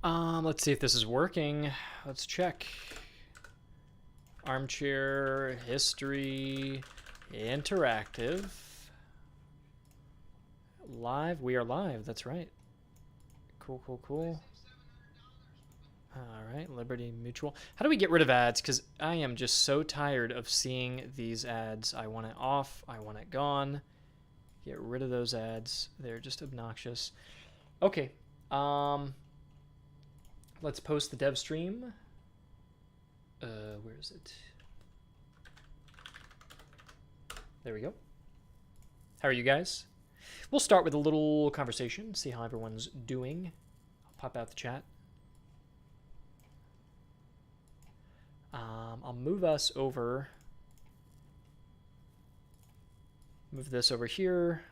Let's see if this is working. Let's check. Armchair, history, interactive. Live, we are live, that's right. Cool, cool, cool. All right, Liberty Mutual. How do we get rid of ads? Because I am just so tired of seeing these ads. I want it off. I want it gone. Get rid of those ads. They're just obnoxious. Okay. Let's post the dev stream. Where is it? There we go. How are you guys? We'll start with a little conversation, see how everyone's doing. I'll pop out the chat. I'll move us over. Move this over here.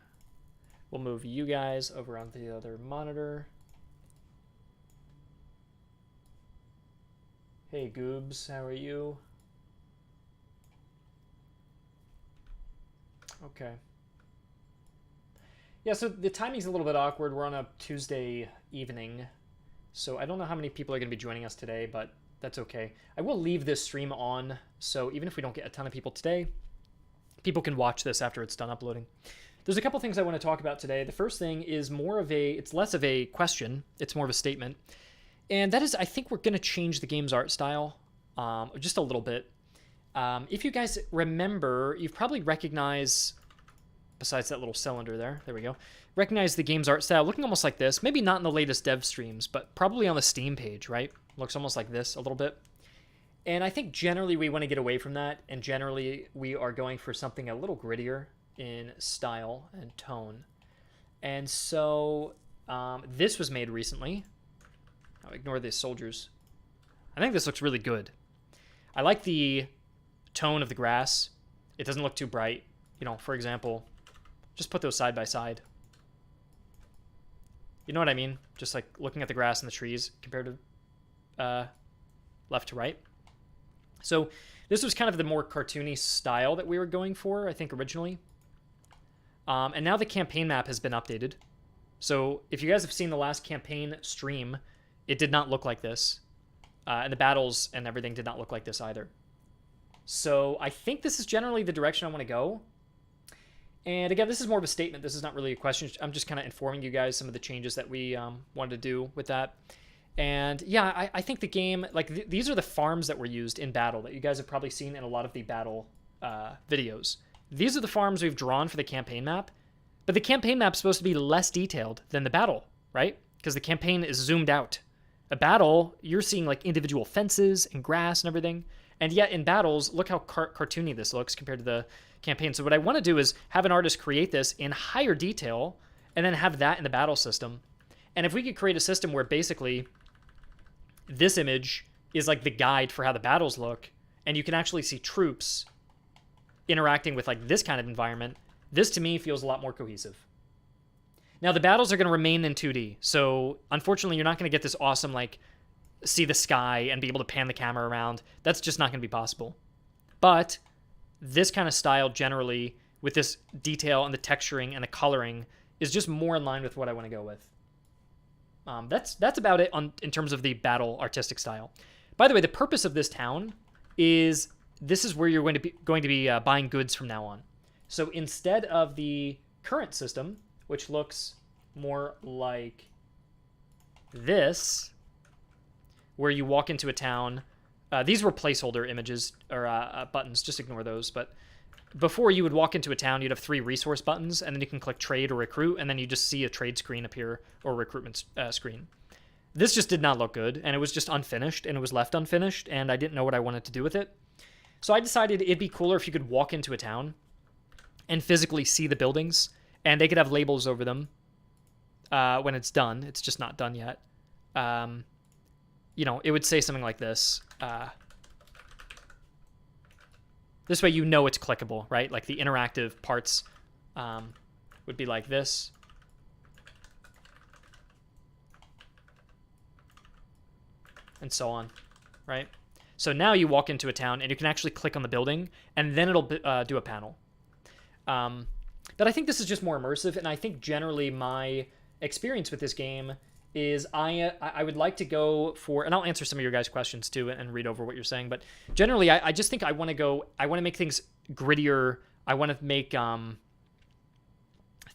We'll move you guys over on the other monitor. Hey Goobs, how are you? Okay. Yeah, so the timing's a little bit awkward. We're on a Tuesday evening, so I don't know how many people are going to be joining us today, but that's okay. I will leave this stream on, so even if we don't get a ton of people today, people can watch this after it's done uploading. There's a couple things I want to talk about today. The first thing is it's less of a question, it's more of a statement. And that is, I think we're going to change the game's art style just a little bit. If you guys remember, you've probably recognized, besides that little cylinder there we go, recognize the game's art style looking almost like this. Maybe not in the latest dev streams, but probably on the Steam page, right? Looks almost like this a little bit. And I think generally we want to get away from that, and generally we are going for something a little grittier in style and tone. And so this was made recently. I'll ignore the soldiers. I think this looks really good. I like the tone of the grass. It doesn't look too bright. You know, for example, just put those side by side. You know what I mean? Just like looking at the grass and the trees compared to left to right. So this was kind of the more cartoony style that we were going for, I think, originally. And now the campaign map has been updated. So if you guys have seen the last campaign stream, it did not look like this. And the battles and everything did not look like this either. So I think this is generally the direction I want to go. And again, this is more of a statement. This is not really a question. I'm just kind of informing you guys some of the changes that we wanted to do with that. And yeah, I think the game, like these are the farms that were used in battle that you guys have probably seen in a lot of the battle videos. These are the farms we've drawn for the campaign map. But the campaign map is supposed to be less detailed than the battle, right? Because the campaign is zoomed out. A battle, you're seeing like individual fences and grass and everything. And yet in battles, look how cartoony this looks compared to the campaign. So what I want to do is have an artist create this in higher detail and then have that in the battle system. And if we could create a system where basically this image is like the guide for how the battles look, and you can actually see troops interacting with like this kind of environment, this to me feels a lot more cohesive. Now the battles are going to remain in 2D, so unfortunately you're not going to get this awesome like see the sky and be able to pan the camera around. That's just not going to be possible. But this kind of style generally, with this detail and the texturing and the coloring, is just more in line with what I want to go with. That's about it in terms of the battle artistic style. By the way, the purpose of this town is this is where you're going to be buying goods from now on. So instead of the current system, which looks more like this, where you walk into a town, these were placeholder images or buttons, just ignore those. But before you would walk into a town, you'd have 3 resource buttons, and then you can click trade or recruit, and then you just see a trade screen appear or recruitment screen. This just did not look good, and it was just unfinished, and it was left unfinished, and I didn't know what I wanted to do with it. So I decided it'd be cooler if you could walk into a town and physically see the buildings, and they could have labels over them when it's done. It's just not done yet. You know, it would say something like this. This way you know it's clickable, right? Like the interactive parts would be like this. And so on, right? So now you walk into a town and you can actually click on the building and then it'll do a panel. But I think this is just more immersive, and I think generally my experience with this game is I would like to go for, and I'll answer some of your guys' questions too and read over what you're saying, but generally I just think I want to make things grittier. I want to make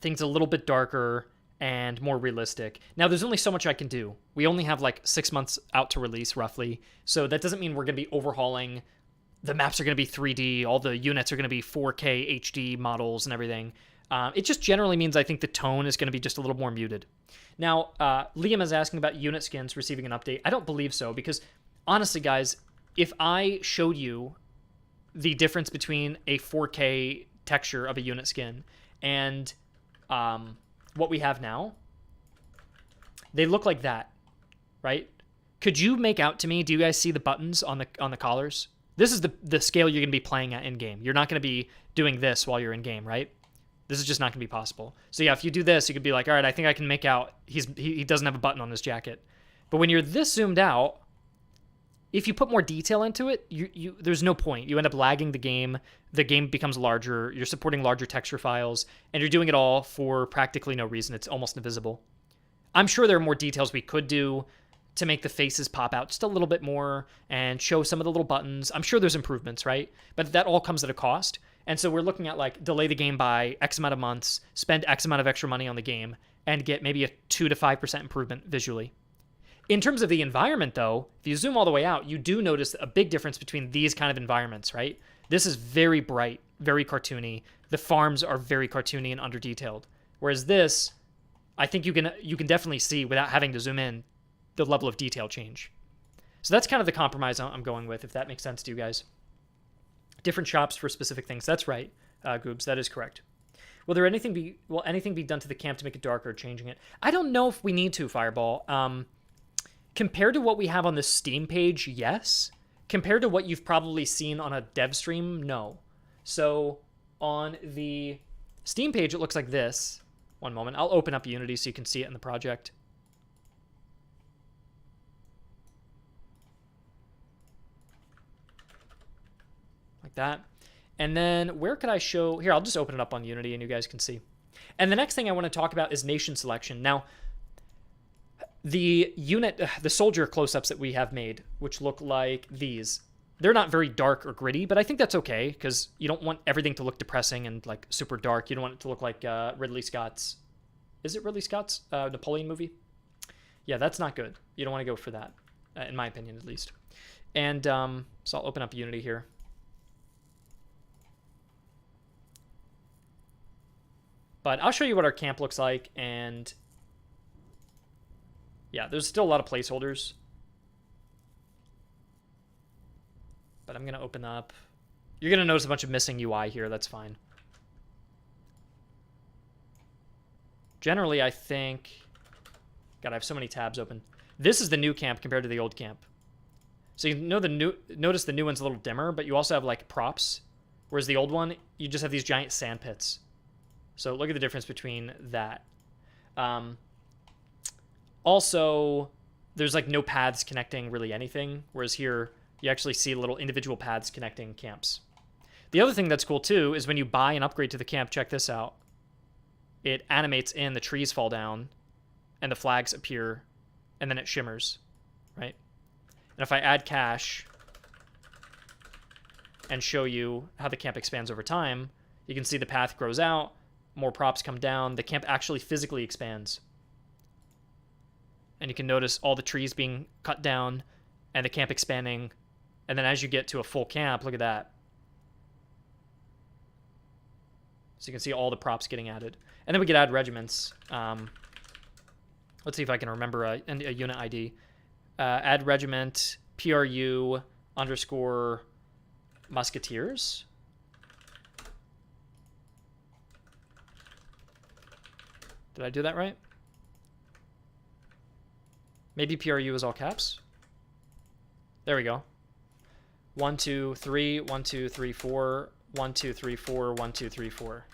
things a little bit darker and more realistic. Now, there's only so much I can do. We only have like 6 months out to release, roughly. So that doesn't mean we're going to be overhauling. The maps are going to be 3D. All the units are going to be 4K HD models and everything. It just generally means I think the tone is going to be just a little more muted. Now, Liam is asking about unit skins receiving an update. I don't believe so, because honestly, guys, if I showed you the difference between a 4K texture of a unit skin and what we have now, they look like that, right? Could you make out to me, do you guys see the buttons on the collars? This is the scale you're going to be playing at in-game. You're not going to be doing this while you're in-game, right? This is just not going to be possible. So yeah, if you do this, you could be like, all right, I think I can make out he doesn't have a button on his jacket. But when you're this zoomed out, if you put more detail into it, there's no point. You end up lagging the game. The game becomes larger. You're supporting larger texture files, and you're doing it all for practically no reason. It's almost invisible. I'm sure there are more details we could do to make the faces pop out just a little bit more and show some of the little buttons. I'm sure there's improvements, right? But that all comes at a cost. And so we're looking at like delay the game by X amount of months, spend X amount of extra money on the game, and get maybe a 2 to 5% improvement visually. In terms of the environment, though, if you zoom all the way out, you do notice a big difference between these kind of environments, right? This is very bright, very cartoony. The farms are very cartoony and under-detailed. Whereas this, I think you can definitely see, without having to zoom in, the level of detail change. So that's kind of the compromise I'm going with, if that makes sense to you guys. Different shops for specific things. That's right, Goobs. That is correct. Will anything be done to the camp to make it darker, changing it? I don't know if we need to, Fireball. Compared to what we have on the Steam page, yes. Compared to what you've probably seen on a dev stream, no. So on the Steam page, it looks like this. One moment. I'll open up Unity so you can see it in the project. Like that. And then where could I show? Here, I'll just open it up on Unity and you guys can see. And the next thing I want to talk about is nation selection. Now, the soldier close-ups that we have made, which look like these, they're not very dark or gritty, but I think that's okay because you don't want everything to look depressing and like super dark. You don't want it to look like Ridley Scott's, is it Ridley Scott's Napoleon movie? Yeah, that's not good. You don't want to go for that, in my opinion at least. And so I'll open up Unity here. But I'll show you what our camp looks like, and yeah, there's still a lot of placeholders. But I'm going to open up. You're going to notice a bunch of missing UI here. That's fine. Generally, I think... God, I have so many tabs open. This is the new camp compared to the old camp. So you know notice the new one's a little dimmer, but you also have like props. Whereas the old one, you just have these giant sand pits. So look at the difference between that. Also, there's like no paths connecting really anything, whereas here you actually see little individual paths connecting camps. The other thing that's cool too is when you buy an upgrade to the camp, check this out. It animates in, the trees fall down, and the flags appear, and then it shimmers, right? And if I add cash and show you how the camp expands over time, you can see the path grows out, more props come down, the camp actually physically expands. And you can notice all the trees being cut down and the camp expanding. And then as you get to a full camp, look at that. So you can see all the props getting added. And then we could add regiments. Let's see if I can remember a unit ID. Add regiment, PRU _ musketeers. Did I do that right? Maybe PRU is all caps. There we go. 1, 2, 3, 1, 2, 3, 4, 1, 2, 3, 4, 1, 2, 3, 4.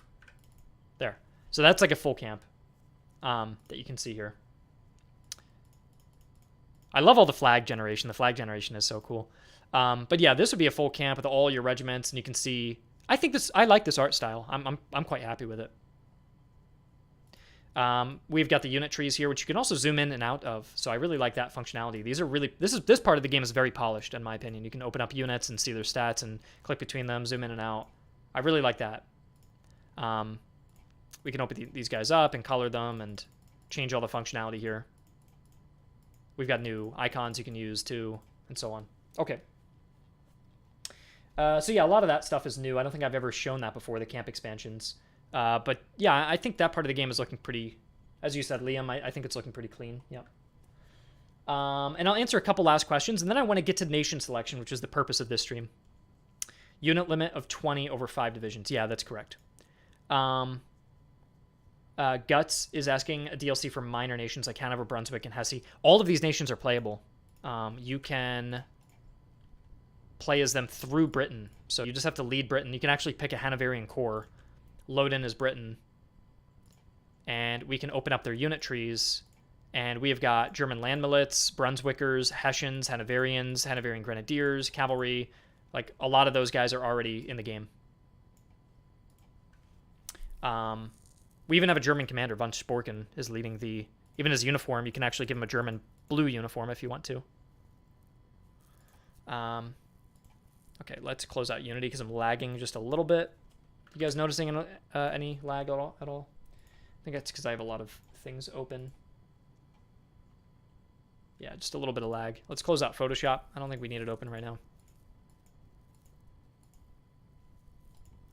There. So that's like a full camp that you can see here. I love all the flag generation. The flag generation is so cool. But yeah, this would be a full camp with all your regiments, and you can see. I like this art style. I'm quite happy with it. We've got the unit trees here, which you can also zoom in and out of. So I really like that functionality. These are really, this part of the game is very polished, in my opinion. You can open up units and see their stats and click between them, zoom in and out. I really like that. We can open these guys up and color them and change all the functionality here. We've got new icons you can use too, and so on. Okay. So yeah, a lot of that stuff is new. I don't think I've ever shown that before, the camp expansions. But yeah, I think that part of the game is looking pretty, as you said, Liam, I think it's looking pretty clean. Yep. And I'll answer a couple last questions, and then I want to get to nation selection, which is the purpose of this stream. Unit limit of 20 over 5 divisions. Yeah, that's correct. Guts is asking a DLC for minor nations like Hanover, Brunswick, and Hesse. All of these nations are playable. You can play as them through Britain. So you just have to lead Britain. You can actually pick a Hanoverian corps, load in as Britain, and we can open up their unit trees. And we have got German land milits, Brunswickers, Hessians, Hanoverians, Hanoverian Grenadiers, Cavalry. Like, a lot of those guys are already in the game. We even have a German commander. Von Sporken is leading the... Even his uniform, you can actually give him a German blue uniform if you want to. Okay, let's close out Unity because I'm lagging just a little bit. You guys noticing any lag at all? I think that's because I have a lot of things open. Yeah, just a little bit of lag. Let's close out Photoshop. I don't think we need it open right now.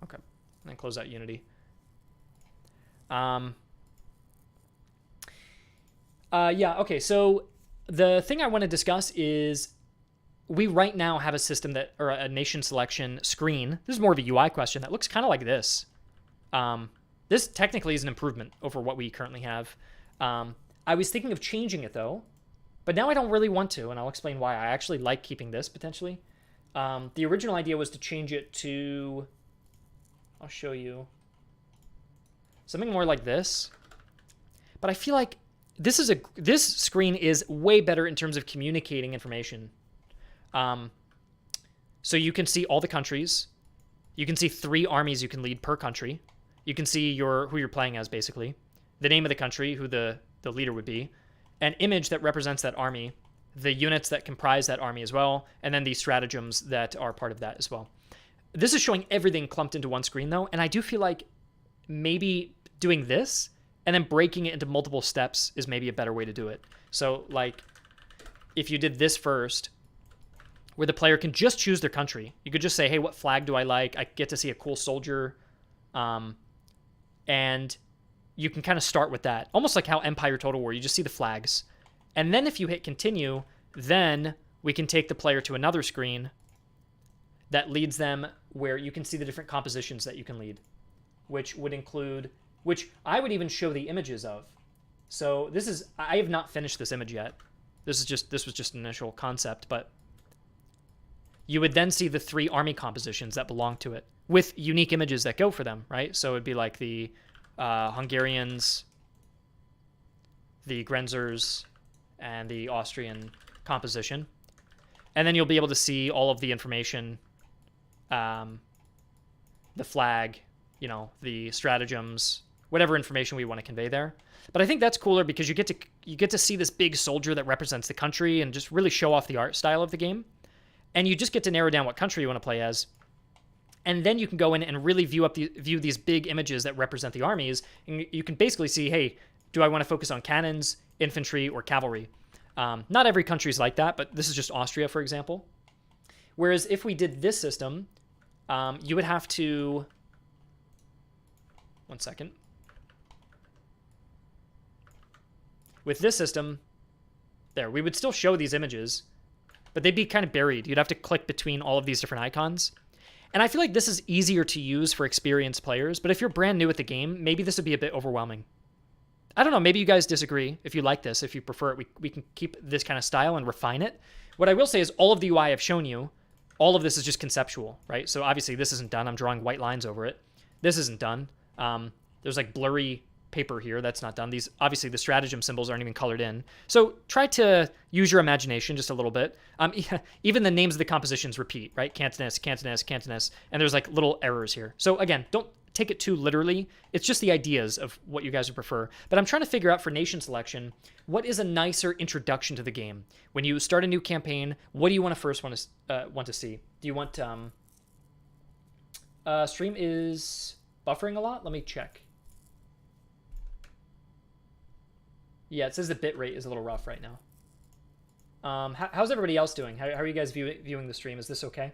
Okay, and then close out Unity. Yeah, okay, so the thing I want to discuss is we right now have a system that, or a nation selection screen. This is more of a UI question that looks kind of like this. This technically is an improvement over what we currently have. I was thinking of changing it though, but now I don't really want to, and I'll explain why. I actually like keeping this potentially. The original idea was to change it to, I'll show you, something more like this. But I feel like this screen is way better in terms of communicating information. So you can see all the countries. You can see 3 armies you can lead per country. You can see who you're playing as, basically. The name of the country, who the leader would be. An image that represents that army. The units that comprise that army as well. And then the stratagems that are part of that as well. This is showing everything clumped into one screen, though. And I do feel like maybe doing this and then breaking it into multiple steps is maybe a better way to do it. So, like, if you did this first, where the player can just choose their country. You could just say, hey, what flag do I like? I get to see a cool soldier. And you can kind of start with that. Almost like how Empire Total War, you just see the flags. And then if you hit continue, then we can take the player to another screen that leads them where you can see the different compositions that you can lead, which would include, which I would even show the images of. So this is, I have not finished this image yet. This was just an initial concept, but you would then see the 3 army compositions that belong to it with unique images that go for them, right? So it'd be like the Hungarians, the Grenzers, and the Austrian composition. And then you'll be able to see all of the information, the flag, you know, the stratagems, whatever information we want to convey there. But I think that's cooler because you get to see this big soldier that represents the country and just really show off the art style of the game. And you just get to narrow down what country you want to play as. And then you can go in and really view these big images that represent the armies. And you can basically see, hey, do I want to focus on cannons, infantry, or cavalry? Not every country is like that, but this is just Austria, for example. Whereas if we did this system, you would have to... One second. With this system, there, we would still show these images, but they'd be kind of buried. You'd have to click between all of these different icons. And I feel like this is easier to use for experienced players, but if you're brand new at the game, maybe this would be a bit overwhelming. I don't know, maybe you guys disagree. If you like this, if you prefer it, we can keep this kind of style and refine it. What I will say is all of the UI I've shown you, all of this is just conceptual, right? So obviously this isn't done. I'm drawing white lines over it. This isn't done. There's like blurry paper here. That's not done. These, obviously the stratagem symbols aren't even colored in. So try to use your imagination just a little bit. Even the names of the compositions repeat, right? Cantoness, Cantoness, Cantoness. And there's like little errors here. So again, take it too literally. It's just the ideas of what you guys would prefer. But I'm trying to figure out for nation selection, what is a nicer introduction to the game? When you start a new campaign, what do you want to see? Do you want stream is buffering a lot? Let me check. Yeah, it says the bitrate is a little rough right now. How's everybody else doing? How are you guys viewing the stream? Is this okay?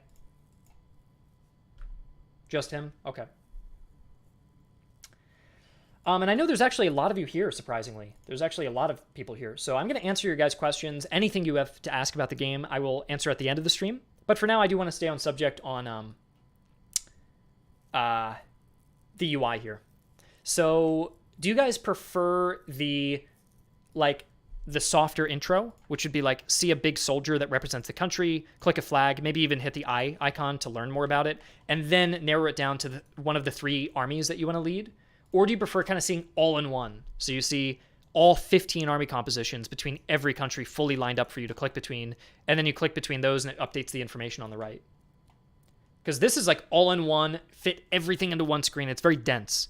Just him? Okay. And I know there's actually a lot of you here, surprisingly. There's actually a lot of people here. So I'm going to answer your guys' questions. Anything you have to ask about the game, I will answer at the end of the stream. But for now, I do want to stay on subject on the UI here. So do you guys prefer the softer intro, which would be like, see a big soldier that represents the country, click a flag, maybe even hit the eye icon to learn more about it, and then narrow it down to one of the 3 armies that you want to lead? Or do you prefer kind of seeing all in one? So you see all 15 army compositions between every country fully lined up for you to click between, and then you click between those and it updates the information on the right. Because this is like all in one, fit everything into one screen. It's very dense,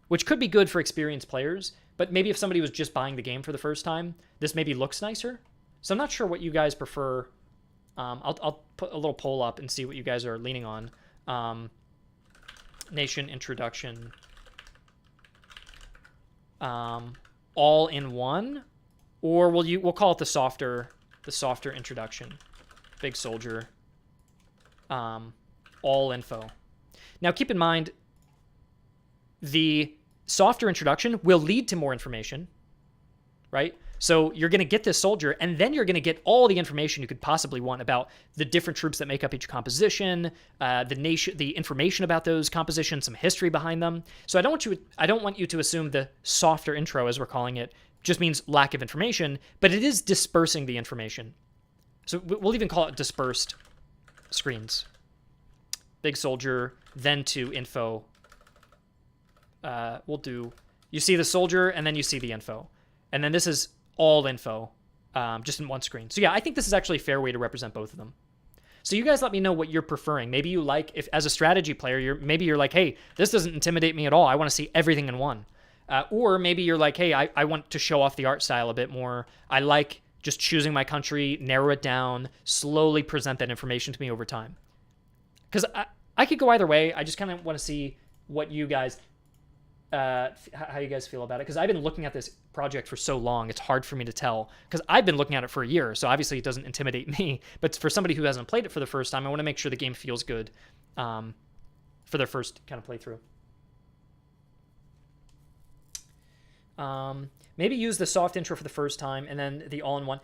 which could be good for experienced players, but maybe if somebody was just buying the game for the first time, this maybe looks nicer. So I'm not sure what you guys prefer. I'll put a little poll up and see what you guys are leaning on. Nation introduction. All in one, or we'll call it the softer introduction. Big soldier. All info. Now keep in mind, the softer introduction will lead to more information, right? So you're going to get this soldier, and then you're going to get all the information you could possibly want about the different troops that make up each composition, the nation, the information about those compositions, some history behind them. So I don't want you to assume the softer intro, as we're calling it, just means lack of information, but it is dispersing the information. So we'll even call it dispersed screens. Big soldier, then to info. We'll do, you see the soldier, and then you see the info. And then this is all info, just in one screen. So yeah, I think this is actually a fair way to represent both of them. So you guys let me know what you're preferring. Maybe you like, if as a strategy player, maybe you're like, hey, this doesn't intimidate me at all. I want to see everything in one. Or maybe you're like, hey, I want to show off the art style a bit more. I like just choosing my country, narrow it down, slowly present that information to me over time. Because I could go either way. I just kind of want to see what you guys... how you guys feel about it, because I've been looking at this project for so long, it's hard for me to tell, because I've been looking at it for a year, so obviously it doesn't intimidate me, but for somebody who hasn't played it for the first time, I want to make sure the game feels good for their first kind of playthrough. Maybe use the soft intro for the first time, and then the all-in-one.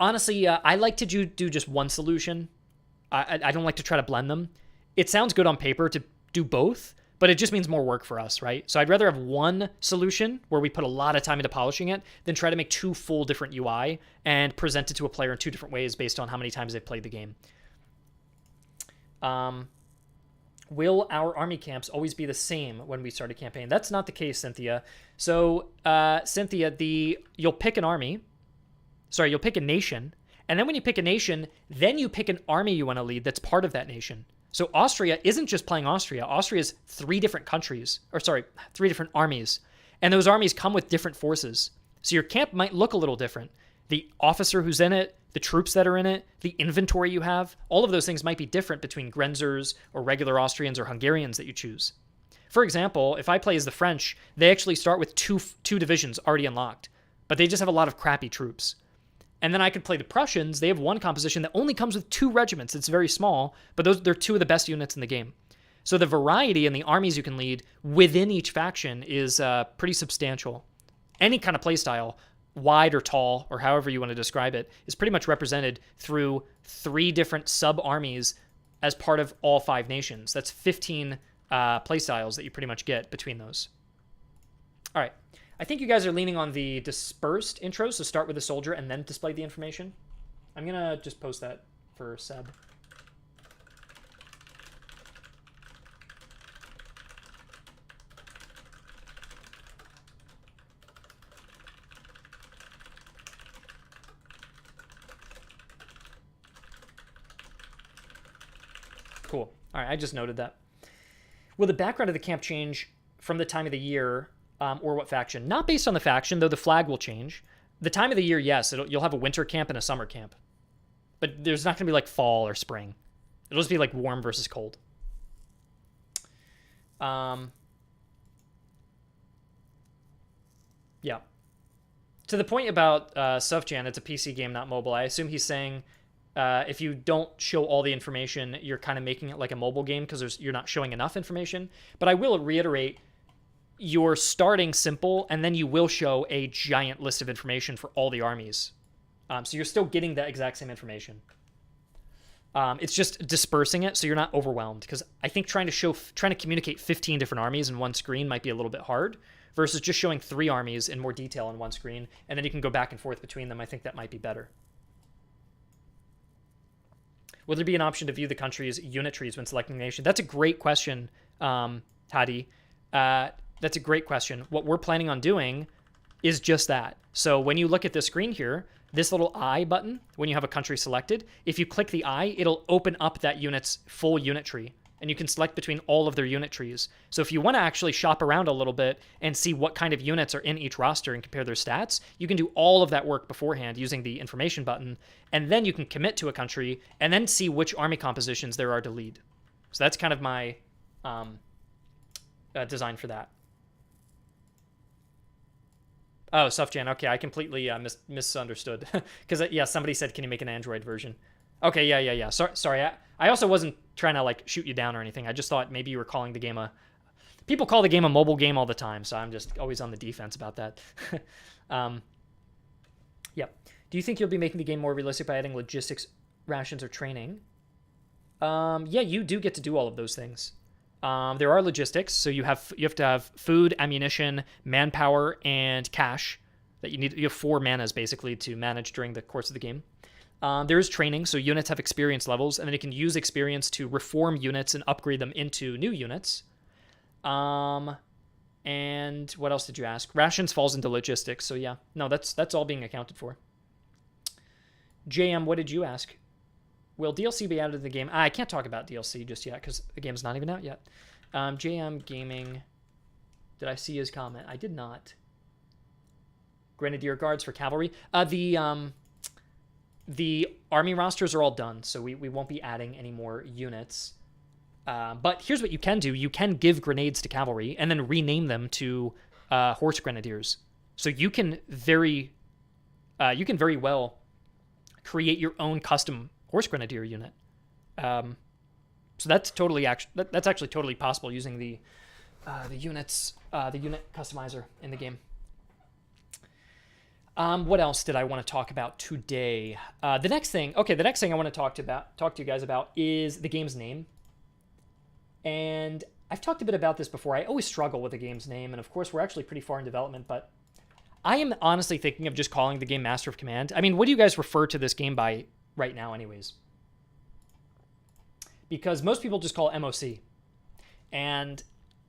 Honestly, I like to do just one solution. I don't like to try to blend them. It sounds good on paper to do both, but it just means more work for us, right? So I'd rather have one solution where we put a lot of time into polishing it than try to make 2 full different UI and present it to a player in 2 different ways based on how many times they've played the game. Will our army camps always be the same when we start a campaign? That's not the case, Cynthia. So, Cynthia, you'll pick an army. Sorry, you'll pick a nation. And then when you pick a nation, then you pick an army you want to lead that's part of that nation. So Austria isn't just playing Austria. Austria is 3 different countries, 3 different armies. And those armies come with different forces. So your camp might look a little different. The officer who's in it, the troops that are in it, the inventory you have, all of those things might be different between Grenzers or regular Austrians or Hungarians that you choose. For example, if I play as the French, they actually start with two divisions already unlocked, but they just have a lot of crappy troops. And then I could play the Prussians. They have one composition that only comes with 2 regiments. It's very small, but they're 2 of the best units in the game. So the variety in the armies you can lead within each faction is pretty substantial. Any kind of playstyle, wide or tall, or however you want to describe it, is pretty much represented through 3 different sub-armies as part of all 5 nations. That's 15 playstyles that you pretty much get between those. All right. I think you guys are leaning on the dispersed intro, so start with the soldier and then display the information. I'm going to just post that for Seb. Cool. All right, I just noted that. Will the background of the camp change from the time of the year or what faction? Not based on the faction, though the flag will change. The time of the year, yes. You'll have a winter camp and a summer camp. But there's not going to be like fall or spring. It'll just be like warm versus cold. Yeah. To the point about Sufjan, it's a PC game, not mobile. I assume he's saying if you don't show all the information, you're kind of making it like a mobile game because you're not showing enough information. But I will reiterate, you're starting simple, and then you will show a giant list of information for all the armies. So you're still getting the exact same information. It's just dispersing it so you're not overwhelmed, because I think trying to communicate 15 different armies in one screen might be a little bit hard versus just showing 3 armies in more detail on one screen, and then you can go back and forth between them. I think that might be better. Will there be an option to view the country's unit trees when selecting the nation? That's a great question, Hadi. That's a great question. What we're planning on doing is just that. So when you look at the screen here, this little I button, when you have a country selected, if you click the I, it'll open up that unit's full unit tree, and you can select between all of their unit trees. So if you want to actually shop around a little bit and see what kind of units are in each roster and compare their stats, you can do all of that work beforehand using the information button, and then you can commit to a country and then see which army compositions there are to lead. So that's kind of my design for that. Oh, Sufjan. Okay, I completely misunderstood. Because, yeah, somebody said, can you make an Android version? Okay, yeah. Sorry. I also wasn't trying to, like, shoot you down or anything. I just thought maybe you were calling the game a... People call the game a mobile game all the time, so I'm just always on the defense about that. Yep. Do you think you'll be making the game more realistic by adding logistics, rations, or training? Yeah, you do get to do all of those things. There are logistics, so you have to have food, ammunition, manpower, and cash that you need. You have 4 manas basically to manage during the course of the game. There is training, so units have experience levels, and then you can use experience to reform units and upgrade them into new units. And what else did you ask? Rations falls into logistics, so yeah, no, that's all being accounted for. JM, what did you ask? Will DLC be added to the game? I can't talk about DLC just yet because the game's not even out yet. JM Gaming. Did I see his comment? I did not. Grenadier Guards for Cavalry. The army rosters are all done, so we won't be adding any more units. But here's what you can do. You can give grenades to Cavalry and then rename them to Horse Grenadiers. So you can very well create your own custom Horse Grenadier unit. So that's actually totally possible using the unit customizer in the game. What else did I want to talk about today? The next thing I want to talk to you guys about is the game's name. And I've talked a bit about this before. I always struggle with the game's name, and of course we're actually pretty far in development, but I am honestly thinking of just calling the game Master of Command. I mean, what do you guys refer to this game by right now anyways? Because most people just call it MOC. And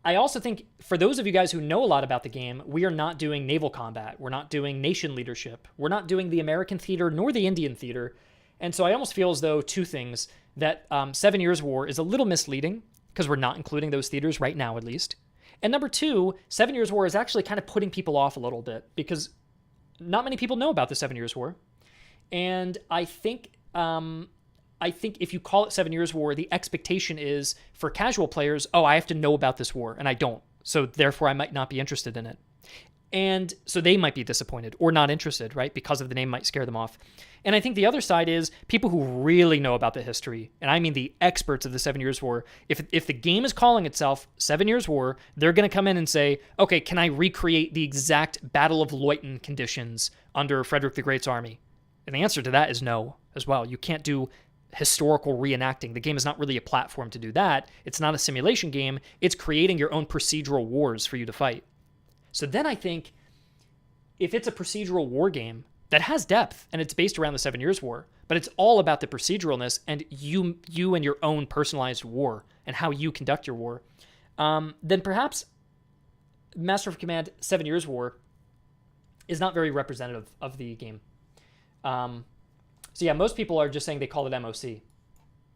I also think for those of you guys who know a lot about the game, we are not doing naval combat. We're not doing nation leadership. We're not doing the American theater nor the Indian theater. And so I almost feel as though 2 things, that 7 Years' War is a little misleading because we're not including those theaters right now, at least. And number 2, 7 Years' War is actually kind of putting people off a little bit because not many people know about the 7 Years' War. And I think if you call it 7 Years' War, the expectation is for casual players, I have to know about this war, and I don't. So therefore, I might not be interested in it. And so they might be disappointed or not interested, right? Because of the name might scare them off. And I think the other side is people who really know about the history, and I mean the experts of the 7 Years' War. If the game is calling itself 7 Years' War, they're going to come in and say, okay, can I recreate the exact Battle of Leuthen conditions under Frederick the Great's army? And the answer to that is no as well. You can't do historical reenacting. The game is not really a platform to do that. It's not a simulation game. It's creating your own procedural wars for you to fight. So then I think if it's a procedural war game that has depth and it's based around the 7 Years' War, but it's all about the proceduralness and you and your own personalized war and how you conduct your war, then perhaps Master of Command 7 Years' War is not very representative of the game. So yeah, most people are just saying they call it MOC.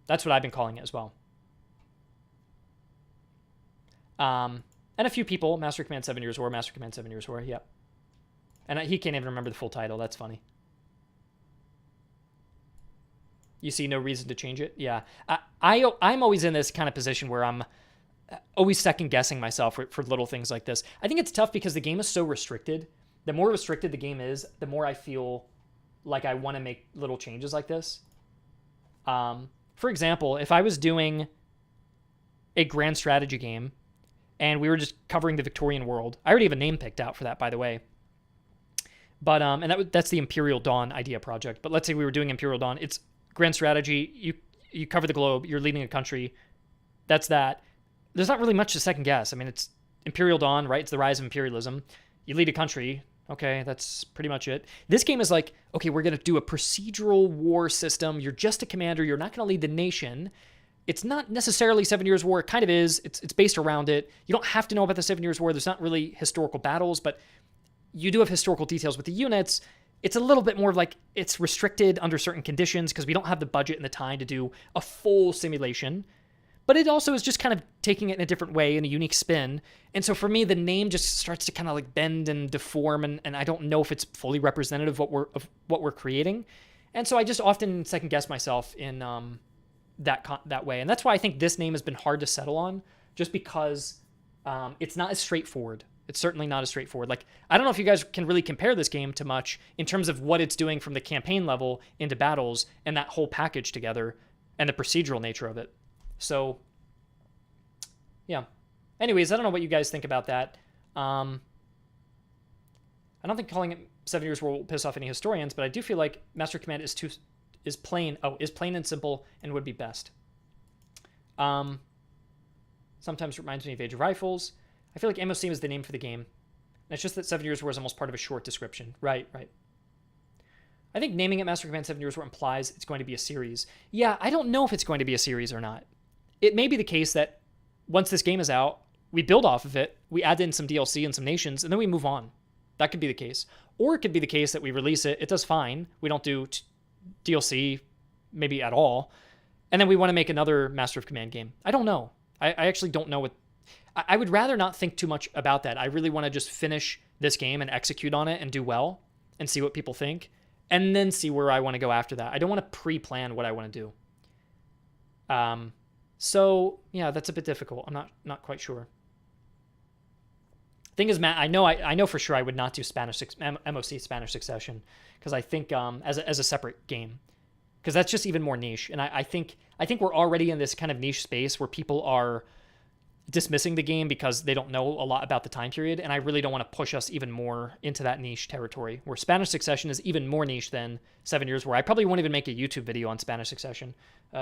That's what I've been calling it as well. And a few people, Master Command 7 Years War, Master Command 7 Years War, yep. And he can't even remember the full title. That's funny. You see no reason to change it? Yeah. I'm always in this kind of position where I'm always second guessing myself for little things like this. I think it's tough because the game is so restricted. The more restricted the game is, the more I feel like I want to make little changes like this. For example, if I was doing a grand strategy game and we were just covering the Victorian world, I already have a name picked out for that, by the way. But and that's the Imperial Dawn idea project. But let's say we were doing Imperial Dawn. It's grand strategy. You cover the globe. You're leading a country. That's that. There's not really much to second guess. I mean, it's Imperial Dawn, right? It's the rise of imperialism. You lead a country. Okay, that's pretty much it. This game is like, okay, we're going to do a procedural war system. You're just a commander. You're not going to lead the nation. It's not necessarily 7 Years' War. It kind of is. It's based around it. You don't have to know about the 7 Years' War. There's not really historical battles, but you do have historical details with the units. It's a little bit more like it's restricted under certain conditions because we don't have the budget and the time to do a full simulation. But it also is just kind of taking it in a different way, in a unique spin. And so for me, the name just starts to kind of like bend and deform, and I don't know if it's fully representative of what we're creating. And so I just often second guess myself in that way. And that's why I think this name has been hard to settle on, just because it's not as straightforward. It's certainly not as straightforward. Like, I don't know if you guys can really compare this game to much in terms of what it's doing from the campaign level into battles and that whole package together and the procedural nature of it. So, yeah. Anyways, I don't know what you guys think about that. I don't think calling it 7 Years War will piss off any historians, but I do feel like Master Command is plain and simple and would be best. Sometimes it reminds me of Age of Rifles. I feel like MOC is the name for the game. And it's just that 7 Years War is almost part of a short description. Right. I think naming it Master Command 7 Years War implies it's going to be a series. Yeah, I don't know if it's going to be a series or not. It may be the case that once this game is out, we build off of it, we add in some DLC and some nations, and then we move on. That could be the case. Or it could be the case that we release it, it does fine, we don't do DLC maybe at all, and then we want to make another Master of Command game. I don't know. I actually don't know what... I would rather not think too much about that. I really want to just finish this game and execute on it and do well and see what people think, and then see where I want to go after that. I don't want to pre-plan what I want to do. So yeah, that's a bit difficult. I'm not quite sure. Thing is, Matt, I know for sure I would not do MOC Spanish Succession, because I think as a separate game, because that's just even more niche. And I think we're already in this kind of niche space where people are dismissing the game because they don't know a lot about the time period, and I really don't want to push us even more into that niche territory, where Spanish Succession is even more niche than 7 Years War. I probably won't even make a YouTube video on Spanish Succession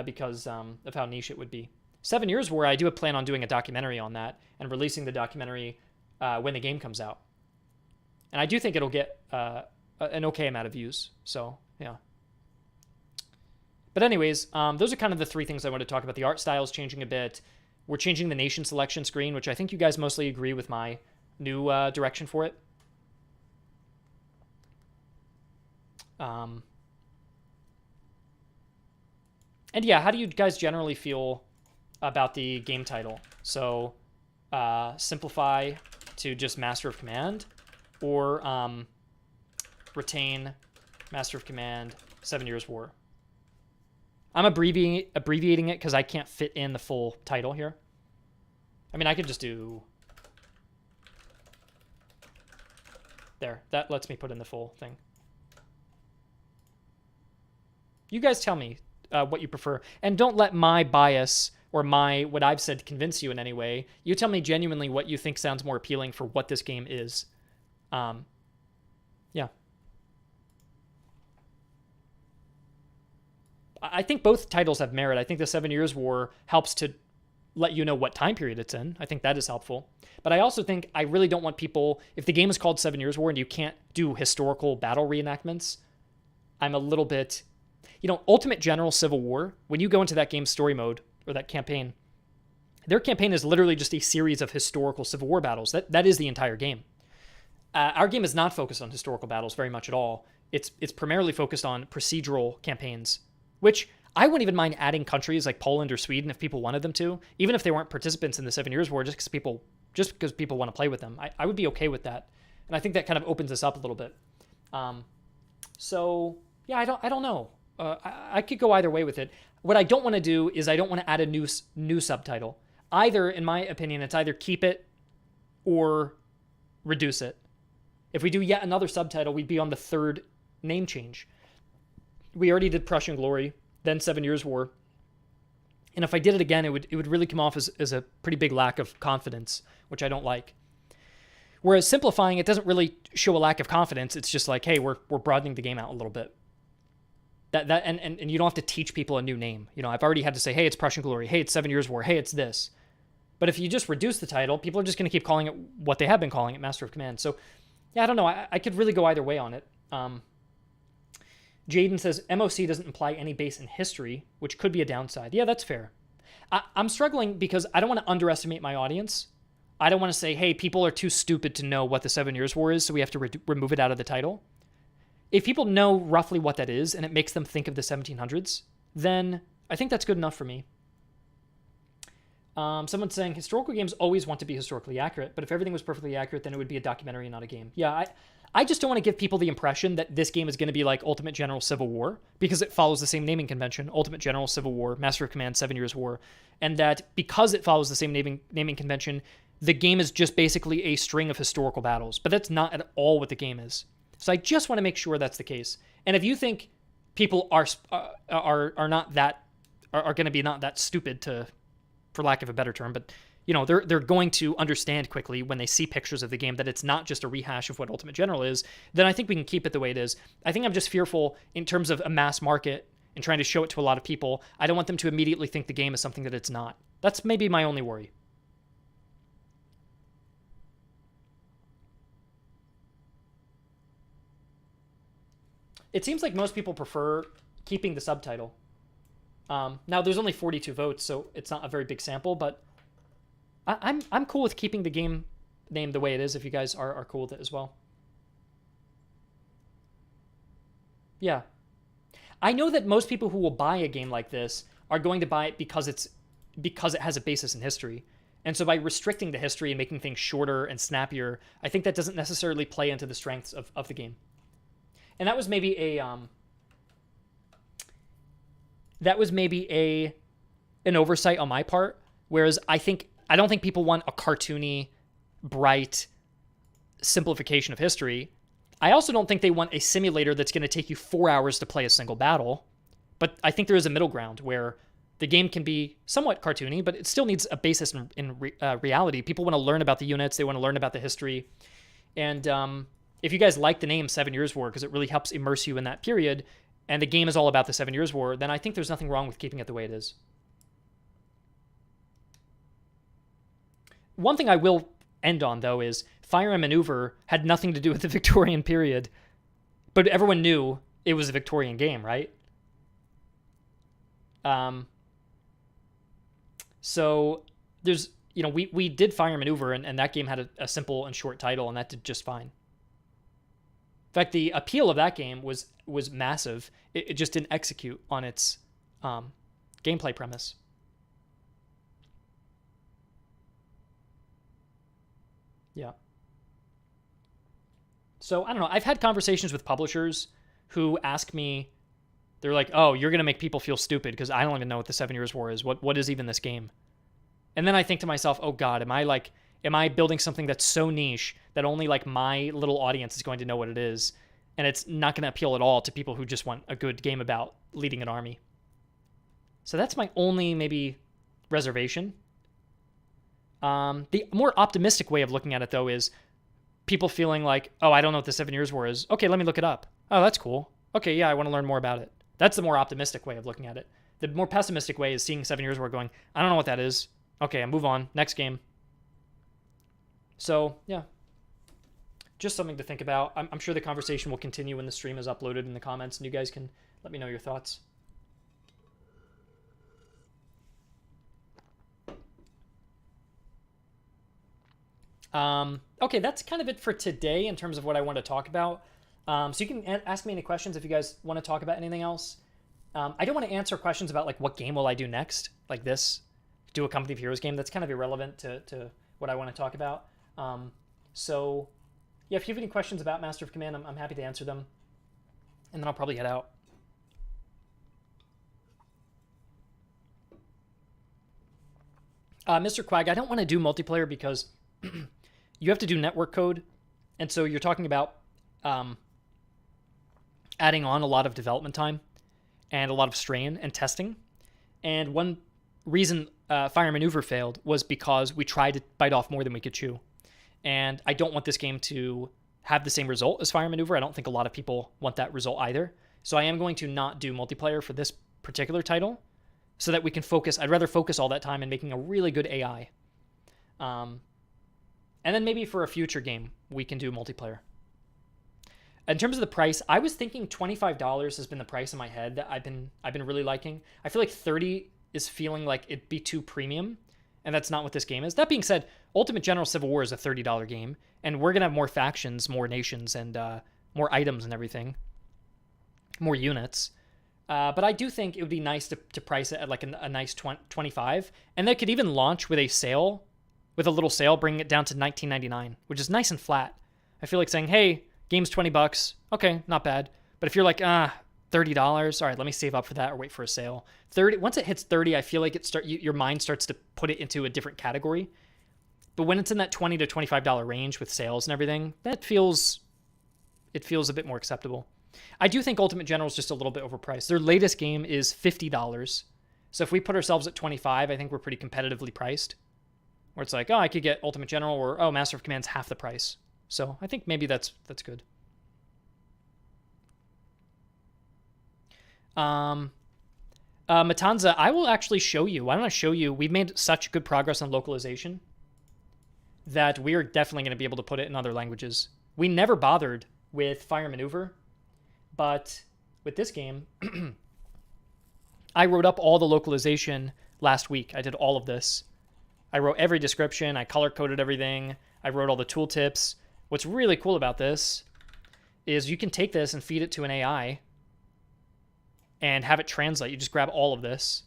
because of how niche it would be. 7 Years War, I do plan on doing a documentary on that and releasing the documentary when the game comes out. And I do think it'll get an okay amount of views, so yeah. But anyways, those are kind of the three things I want to talk about. The art style is changing a bit. We're changing the nation selection screen, which I think you guys mostly agree with my new direction for it. And yeah, how do you guys generally feel about the game title? So simplify to just Master of Command, or retain Master of Command 7 Years War. I'm abbreviating it because I can't fit in the full title here. I mean, I could just do... There, that lets me put in the full thing. You guys tell me what you prefer. And don't let my bias or what I've said convince you in any way. You tell me genuinely what you think sounds more appealing for what this game is. Yeah. I think both titles have merit. I think the 7 Years War helps to let you know what time period it's in. I think that is helpful. But I also think I really don't want people, if the game is called 7 Years War and you can't do historical battle reenactments, I'm a little bit, Ultimate General Civil War, when you go into that game's story mode or that campaign, their campaign is literally just a series of historical Civil War battles. That is the entire game. Our game is not focused on historical battles very much at all. It's primarily focused on procedural campaigns, which I wouldn't even mind adding countries like Poland or Sweden if people wanted them to, even if they weren't participants in the 7 Years' War, just because people want to play with them. I would be okay with that, and I think that kind of opens us up a little bit. So yeah, I don't know. I could go either way with it. What I don't want to do is I don't want to add a new subtitle. Either, in my opinion, it's either keep it or reduce it. If we do yet another subtitle, we'd be on the third name change. We already did Prussian Glory, then 7 Years' War. And if I did it again, it would really come off as a pretty big lack of confidence, which I don't like. Whereas simplifying, it doesn't really show a lack of confidence. It's just like, hey, we're broadening the game out a little bit. And you don't have to teach people a new name. You know, I've already had to say, hey, it's Prussian Glory. Hey, it's 7 Years' War. Hey, it's this. But if you just reduce the title, people are just going to keep calling it what they have been calling it, Master of Command. So, yeah, I don't know. I could really go either way on it. Jaden says, MOC doesn't imply any base in history, which could be a downside. Yeah, that's fair. I'm struggling because I don't want to underestimate my audience. I don't want to say, hey, people are too stupid to know what the 7 Years' War is, so we have to remove it out of the title. If people know roughly what that is and it makes them think of the 1700s, then I think that's good enough for me. Someone's saying, historical games always want to be historically accurate, but if everything was perfectly accurate, then it would be a documentary and not a game. Yeah, I just don't want to give people the impression that this game is going to be like Ultimate General Civil War, because it follows the same naming convention, Ultimate General Civil War, Master of Command, 7 Years' War, and that because it follows the same naming convention, the game is just basically a string of historical battles. But that's not at all what the game is. So I just want to make sure that's the case. And if you think people are not that are going to be not that stupid to, for lack of a better term, but you know they're going to understand quickly when they see pictures of the game that it's not just a rehash of what Ultimate General is, then I think we can keep it the way it is. I think I'm just fearful in terms of a mass market and trying to show it to a lot of people. I don't want them to immediately think the game is something that it's not. That's maybe my only worry. It seems like most people prefer keeping the subtitle. Now, there's only 42 votes, so it's not a very big sample, but I'm cool with keeping the game name the way it is if you guys are cool with it as well. Yeah. I know that most people who will buy a game like this are going to buy it because it has a basis in history. And so by restricting the history and making things shorter and snappier, I think that doesn't necessarily play into the strengths of the game. And that was maybe an oversight on my part. Whereas I don't think people want a cartoony, bright simplification of history. I also don't think they want a simulator that's going to take you 4 hours to play a single battle. But I think there is a middle ground where the game can be somewhat cartoony, but it still needs a basis in reality. People want to learn about the units. They want to learn about the history. And if you guys like the name 7 Years' War because it really helps immerse you in that period, and the game is all about the 7 Years' War, then I think there's nothing wrong with keeping it the way it is. One thing I will end on, though, is Fire and Maneuver had nothing to do with the Victorian period, but everyone knew it was a Victorian game, right? So there's, you know, we did Fire and Maneuver, and that game had a simple and short title, and that did just fine. In fact, the appeal of that game was massive. It just didn't execute on its gameplay premise. Yeah. So, I don't know. I've had conversations with publishers who ask me, they're like, oh, you're going to make people feel stupid because I don't even know what the 7 Years' War is. What is even this game? And then I think to myself, oh God, am I building something that's so niche that only like my little audience is going to know what it is, and it's not going to appeal at all to people who just want a good game about leading an army? So that's my only maybe reservation. The more optimistic way of looking at it, though, is people feeling like, oh, I don't know what the 7 Years' War is. Okay, let me look it up. Oh, that's cool. Okay, yeah, I want to learn more about it. That's the more optimistic way of looking at it. The more pessimistic way is seeing 7 Years' War going, I don't know what that is. Okay, I move on. Next game. So, yeah. Just something to think about. I'm sure the conversation will continue when the stream is uploaded in the comments, and you guys can let me know your thoughts. Okay, that's kind of it for today in terms of what I want to talk about. So you can ask me any questions if you guys want to talk about anything else. I don't want to answer questions about like what game will I do next, like this, do a Company of Heroes game. That's kind of irrelevant to what I want to talk about. So yeah, if you have any questions about Master of Command, I'm happy to answer them, and then I'll probably head out. Mr. Quag, I don't want to do multiplayer because you have to do network code, and so you're talking about adding on a lot of development time and a lot of strain and testing. And one reason Fire Maneuver failed was because we tried to bite off more than we could chew. And I don't want this game to have the same result as Fire Maneuver. I don't think a lot of people want that result either. So I am going to not do multiplayer for this particular title so that we can focus. I'd rather focus all that time in making a really good AI. And then maybe for a future game, we can do multiplayer. In terms of the price, I was thinking $25 has been the price in my head that I've been really liking. I feel like 30 is feeling like it'd be too premium, and that's not what this game is. That being said, Ultimate General Civil War is a $30 game, and we're gonna have more factions, more nations, and more items and everything, more units. But I do think it would be nice to price it at like a nice 25, and they could even launch with a sale, with a little sale, bringing it down to $19.99, which is nice and flat. I feel like saying, hey, game's $20. Okay, not bad. But if you're like, $30, all right, let me save up for that or wait for a sale. 30. Once it hits 30, I feel like your mind starts to put it into a different category. But when it's in that $20 to $25 range with sales and everything, it feels a bit more acceptable. I do think Ultimate General is just a little bit overpriced. Their latest game is $50. So if we put ourselves at 25, I think we're pretty competitively priced. Where it's like, oh, I could get Ultimate General, or oh, Master of Command's half the price. So I think maybe that's good. Matanza, I will actually show you. I want to show you. We've made such good progress on localization that we are definitely going to be able to put it in other languages. We never bothered with Fire Maneuver, but with this game, I wrote up all the localization last week. I did all of this. I wrote every description. I color-coded everything. I wrote all the tooltips. What's really cool about this is you can take this and feed it to an AI and have it translate. You just grab all of this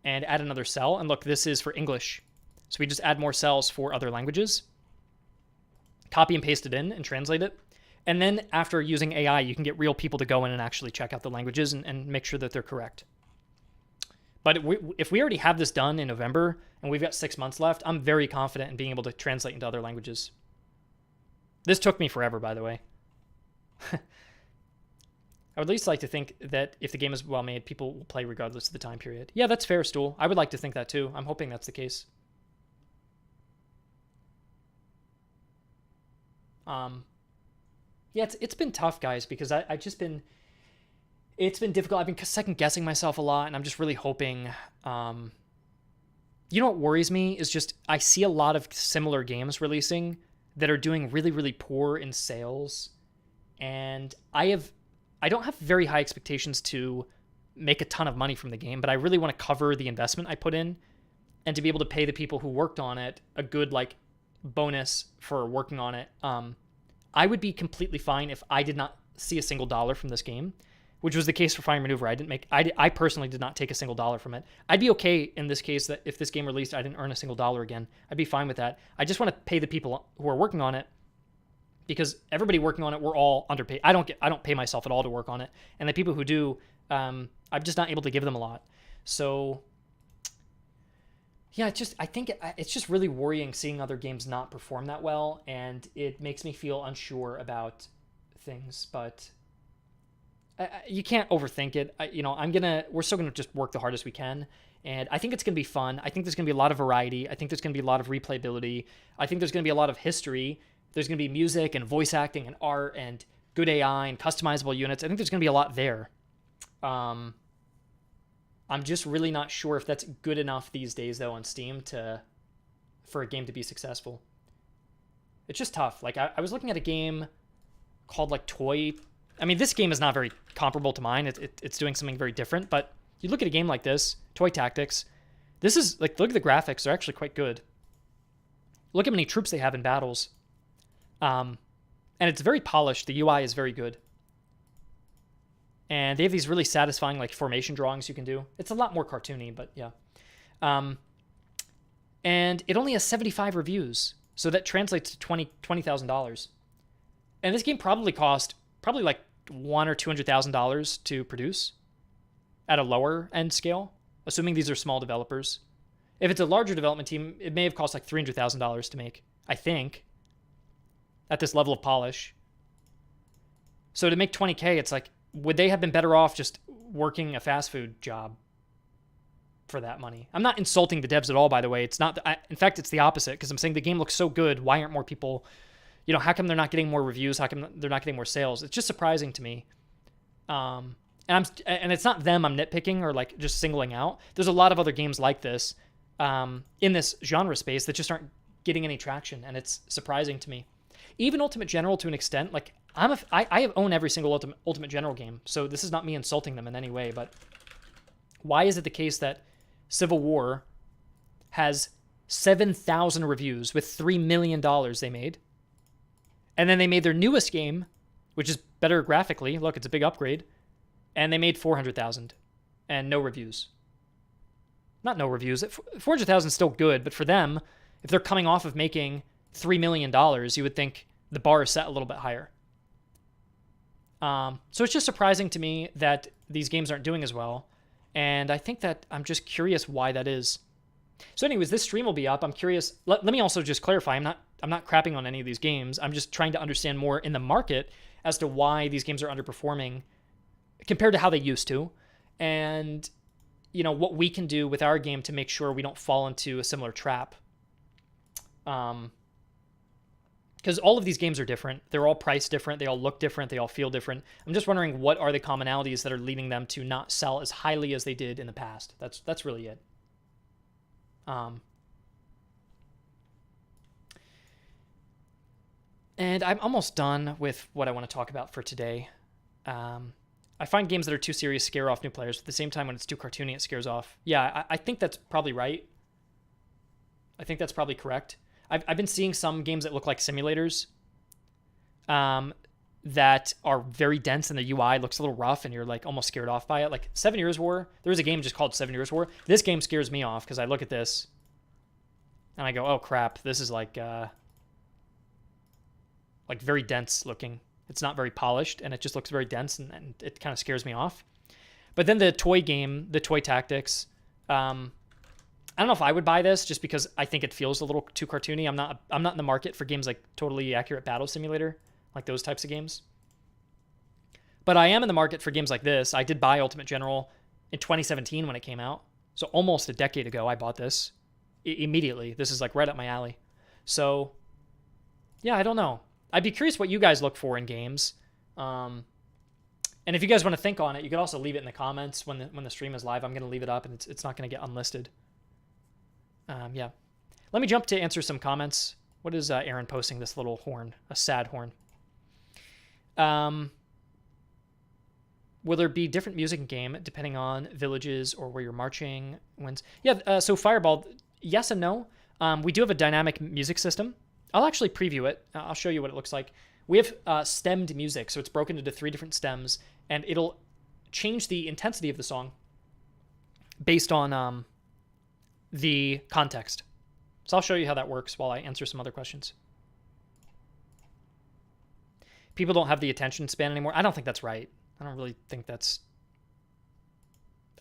and add another cell. And look, this is for English. So we just add more cells for other languages, copy and paste it in and translate it. And then after using AI, you can get real people to go in and actually check out the languages and make sure that they're correct. But if we already have this done in November and we've got 6 months left, I'm very confident in being able to translate into other languages. This took me forever, by the way. I would at least like to think that if the game is well made, people will play regardless of the time period. Yeah, that's fair, Stool. I would like to think that too. I'm hoping that's the case. Yeah, it's been tough, guys, because I've just been... It's been difficult. I've been second-guessing myself a lot, and I'm just really hoping... You know what worries me is just I see a lot of similar games releasing that are doing really, really poor in sales, and I don't have very high expectations to make a ton of money from the game, but I really want to cover the investment I put in and to be able to pay the people who worked on it a good like bonus for working on it. I would be completely fine if I did not see a single dollar from this game, which was the case for Fire Maneuver. I personally did not take a single dollar from it. I'd be okay in this case that if this game released, I didn't earn a single dollar again. I'd be fine with that. I just want to pay the people who are working on it, because everybody working on it, we're all underpaid. I don't pay myself at all to work on it. And the people who do, I'm just not able to give them a lot. So yeah, I think it's just really worrying seeing other games not perform that well, and it makes me feel unsure about things, but you can't overthink it. We're still gonna just work the hardest we can, and I think it's gonna be fun. I think there's gonna be a lot of variety. I think there's gonna be a lot of replayability. I think there's gonna be a lot of history. There's gonna be music and voice acting and art and good AI and customizable units. I think there's gonna be a lot there. I'm just really not sure if that's good enough these days, though, on Steam for a game to be successful. It's just tough. Like I was looking at a game called like Toy. I mean, this game is not very comparable to mine. It's doing something very different. But you look at a game like this, Toy Tactics. This is like, look at the graphics; they're actually quite good. Look how many troops they have in battles, and it's very polished. The UI is very good. And they have these really satisfying like formation drawings you can do. It's a lot more cartoony, but yeah. And it only has 75 reviews, so that translates to $20,000. And this game probably cost like $100,000 or $200,000 to produce at a lower end scale, assuming these are small developers. If it's a larger development team, it may have cost like $300,000 to make, I think, at this level of polish. So to make 20K, it's like, would they have been better off just working a fast food job for that money? I'm not insulting the devs at all, by the way. It's not. In fact, it's the opposite, because I'm saying the game looks so good. Why aren't more people? How come they're not getting more reviews? How come they're not getting more sales? It's just surprising to me. And it's not them I'm nitpicking or like just singling out. There's a lot of other games like this in this genre space that just aren't getting any traction, and it's surprising to me. Even Ultimate General, to an extent, like I have owned every single Ultimate General game, so this is not me insulting them in any way. But why is it the case that Civil War has 7,000 reviews with $3 million they made, and then they made their newest game, which is better graphically? Look, it's a big upgrade, and they made 400,000 and no reviews. Not no reviews. 400,000 is still good, but for them, if they're coming off of making $3 million, you would think the bar is set a little bit higher. So it's just surprising to me that these games aren't doing as well. And I think that I'm just curious why that is. So anyways, this stream will be up. I'm curious. Let me also just clarify. I'm not crapping on any of these games. I'm just trying to understand more in the market as to why these games are underperforming compared to how they used to. And, what we can do with our game to make sure we don't fall into a similar trap. Because all of these games are different. They're all priced different. They all look different. They all feel different. I'm just wondering, what are the commonalities that are leading them to not sell as highly as they did in the past? That's really it. And I'm almost done with what I want to talk about for today. I find games that are too serious scare off new players. At the same time, when it's too cartoony, it scares off. Yeah, I think that's probably right. I think that's probably correct. I've been seeing some games that look like simulators that are very dense, and the UI looks a little rough, and you're like almost scared off by it. Like 7 Years War. There was a game just called 7 Years War. This game scares me off because I look at this and I go, oh crap, this is like very dense looking. It's not very polished, and it just looks very dense, and it kind of scares me off. But then the toy game, the Toy Tactics, I don't know if I would buy this just because I think it feels a little too cartoony. I'm not in the market for games like Totally Accurate Battle Simulator, like those types of games. But I am in the market for games like this. I did buy Ultimate General in 2017 when it came out. So almost a decade ago, I bought this immediately. This is like right up my alley. So yeah, I don't know. I'd be curious what you guys look for in games. And if you guys want to think on it, you can also leave it in the comments when the stream is live. I'm going to leave it up, and it's not going to get unlisted. Yeah. Let me jump to answer some comments. What is Aaron posting? This little horn, a sad horn. Will there be different music in game depending on villages or where you're marching? Yeah. So Fireball, yes and no. We do have a dynamic music system. I'll actually preview it. I'll show you what it looks like. We have stemmed music, so it's broken into 3 different stems, and it'll change the intensity of the song based on the context. So I'll show you how that works while I answer some other questions. People don't have the attention span anymore. I don't think that's right. I don't really think that's...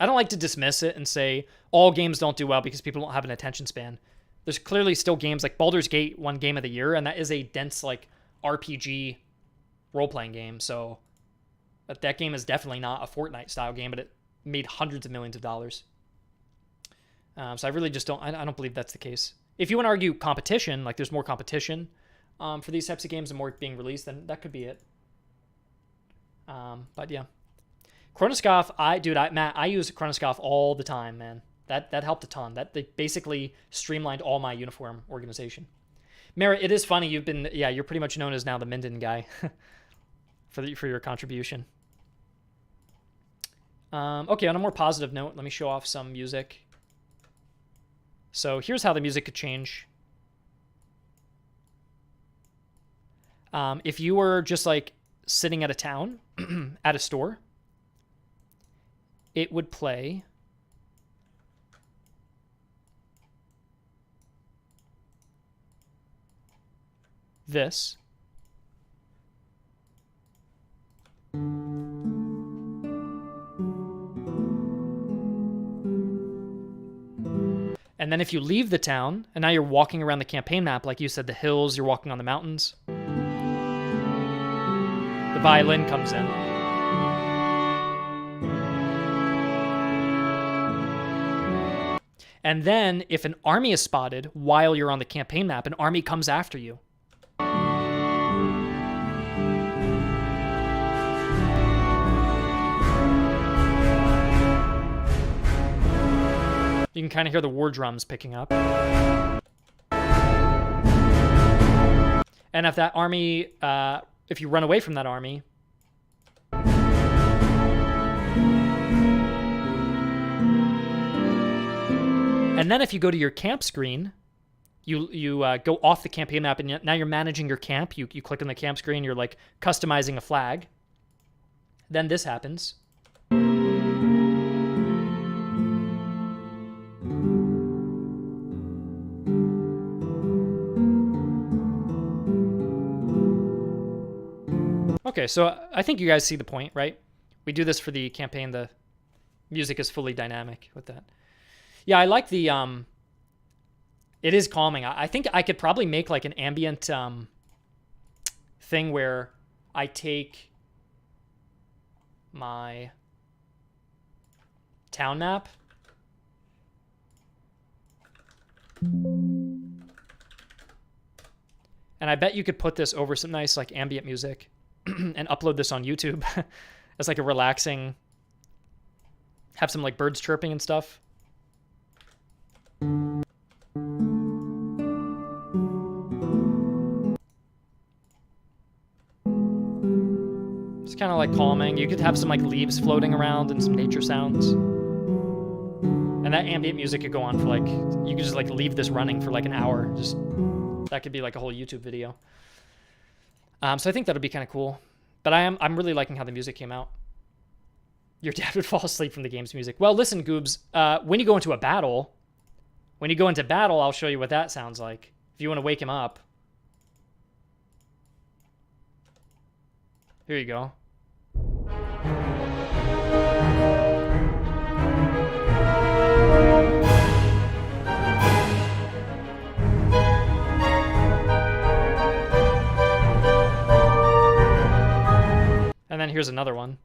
I don't like to dismiss it and say all games don't do well because people don't have an attention span. There's clearly still games like Baldur's Gate won Game of the Year, and that is a dense like RPG role-playing game. So that game is definitely not a Fortnite style game, but it made hundreds of millions of dollars. So I really just don't believe that's the case. If you want to argue competition, like there's more competition for these types of games and more being released, then that could be it. But yeah. Chronoscoff, Matt, I use Chronoscoff all the time, man. That helped a ton. They basically streamlined all my uniform organization. Merritt, it is funny. You're pretty much known as now the Minden guy for your contribution. Okay, on a more positive note, let me show off some music. So here's how the music could change. If you were just like sitting at a town, at a store, it would play this. And then if you leave the town, and now you're walking around the campaign map, like you said, the hills, you're walking on the mountains, the violin comes in. And then if an army is spotted while you're on the campaign map, an army comes after you. You can kind of hear the war drums picking up. And if that army, if you run away from that army, and then if you go to your camp screen, you go off the campaign map, and now you're managing your camp. You click on the camp screen, you're like customizing a flag. Then this happens. Okay, so I think you guys see the point, right? We do this for the campaign. The music is fully dynamic with that. Yeah, I like the, it is calming. I think I could probably make like an ambient thing where I take my town map and I bet you could put this over some nice like ambient music and upload this on YouTube as like a relaxing, have some like birds chirping and stuff. It's kind of like calming. You could have some like leaves floating around and some nature sounds. And that ambient music could go on for like, you could just like leave this running for like an hour. Just, that could be like a whole YouTube video. So I think that'll be kind of cool. But I'm really liking how the music came out. Your dad would fall asleep from the game's music. Well, listen, Goobs, when you go into a battle, I'll show you what that sounds like. If you want to wake him up. Here you go. And then here's another one.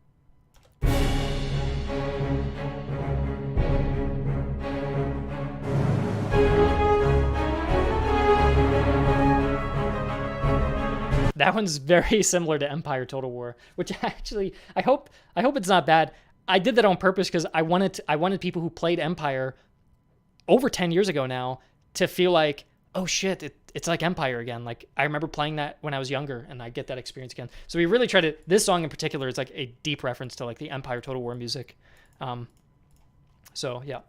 That one's very similar to Empire Total War, which actually I hope it's not bad. I did that on purpose because I wanted people who played Empire over 10 years ago now to feel like, oh shit, it's like Empire again. Like I remember playing that when I was younger, and I get that experience again. So we really try to. This song in particular is like a deep reference to like the Empire Total War music. So yeah.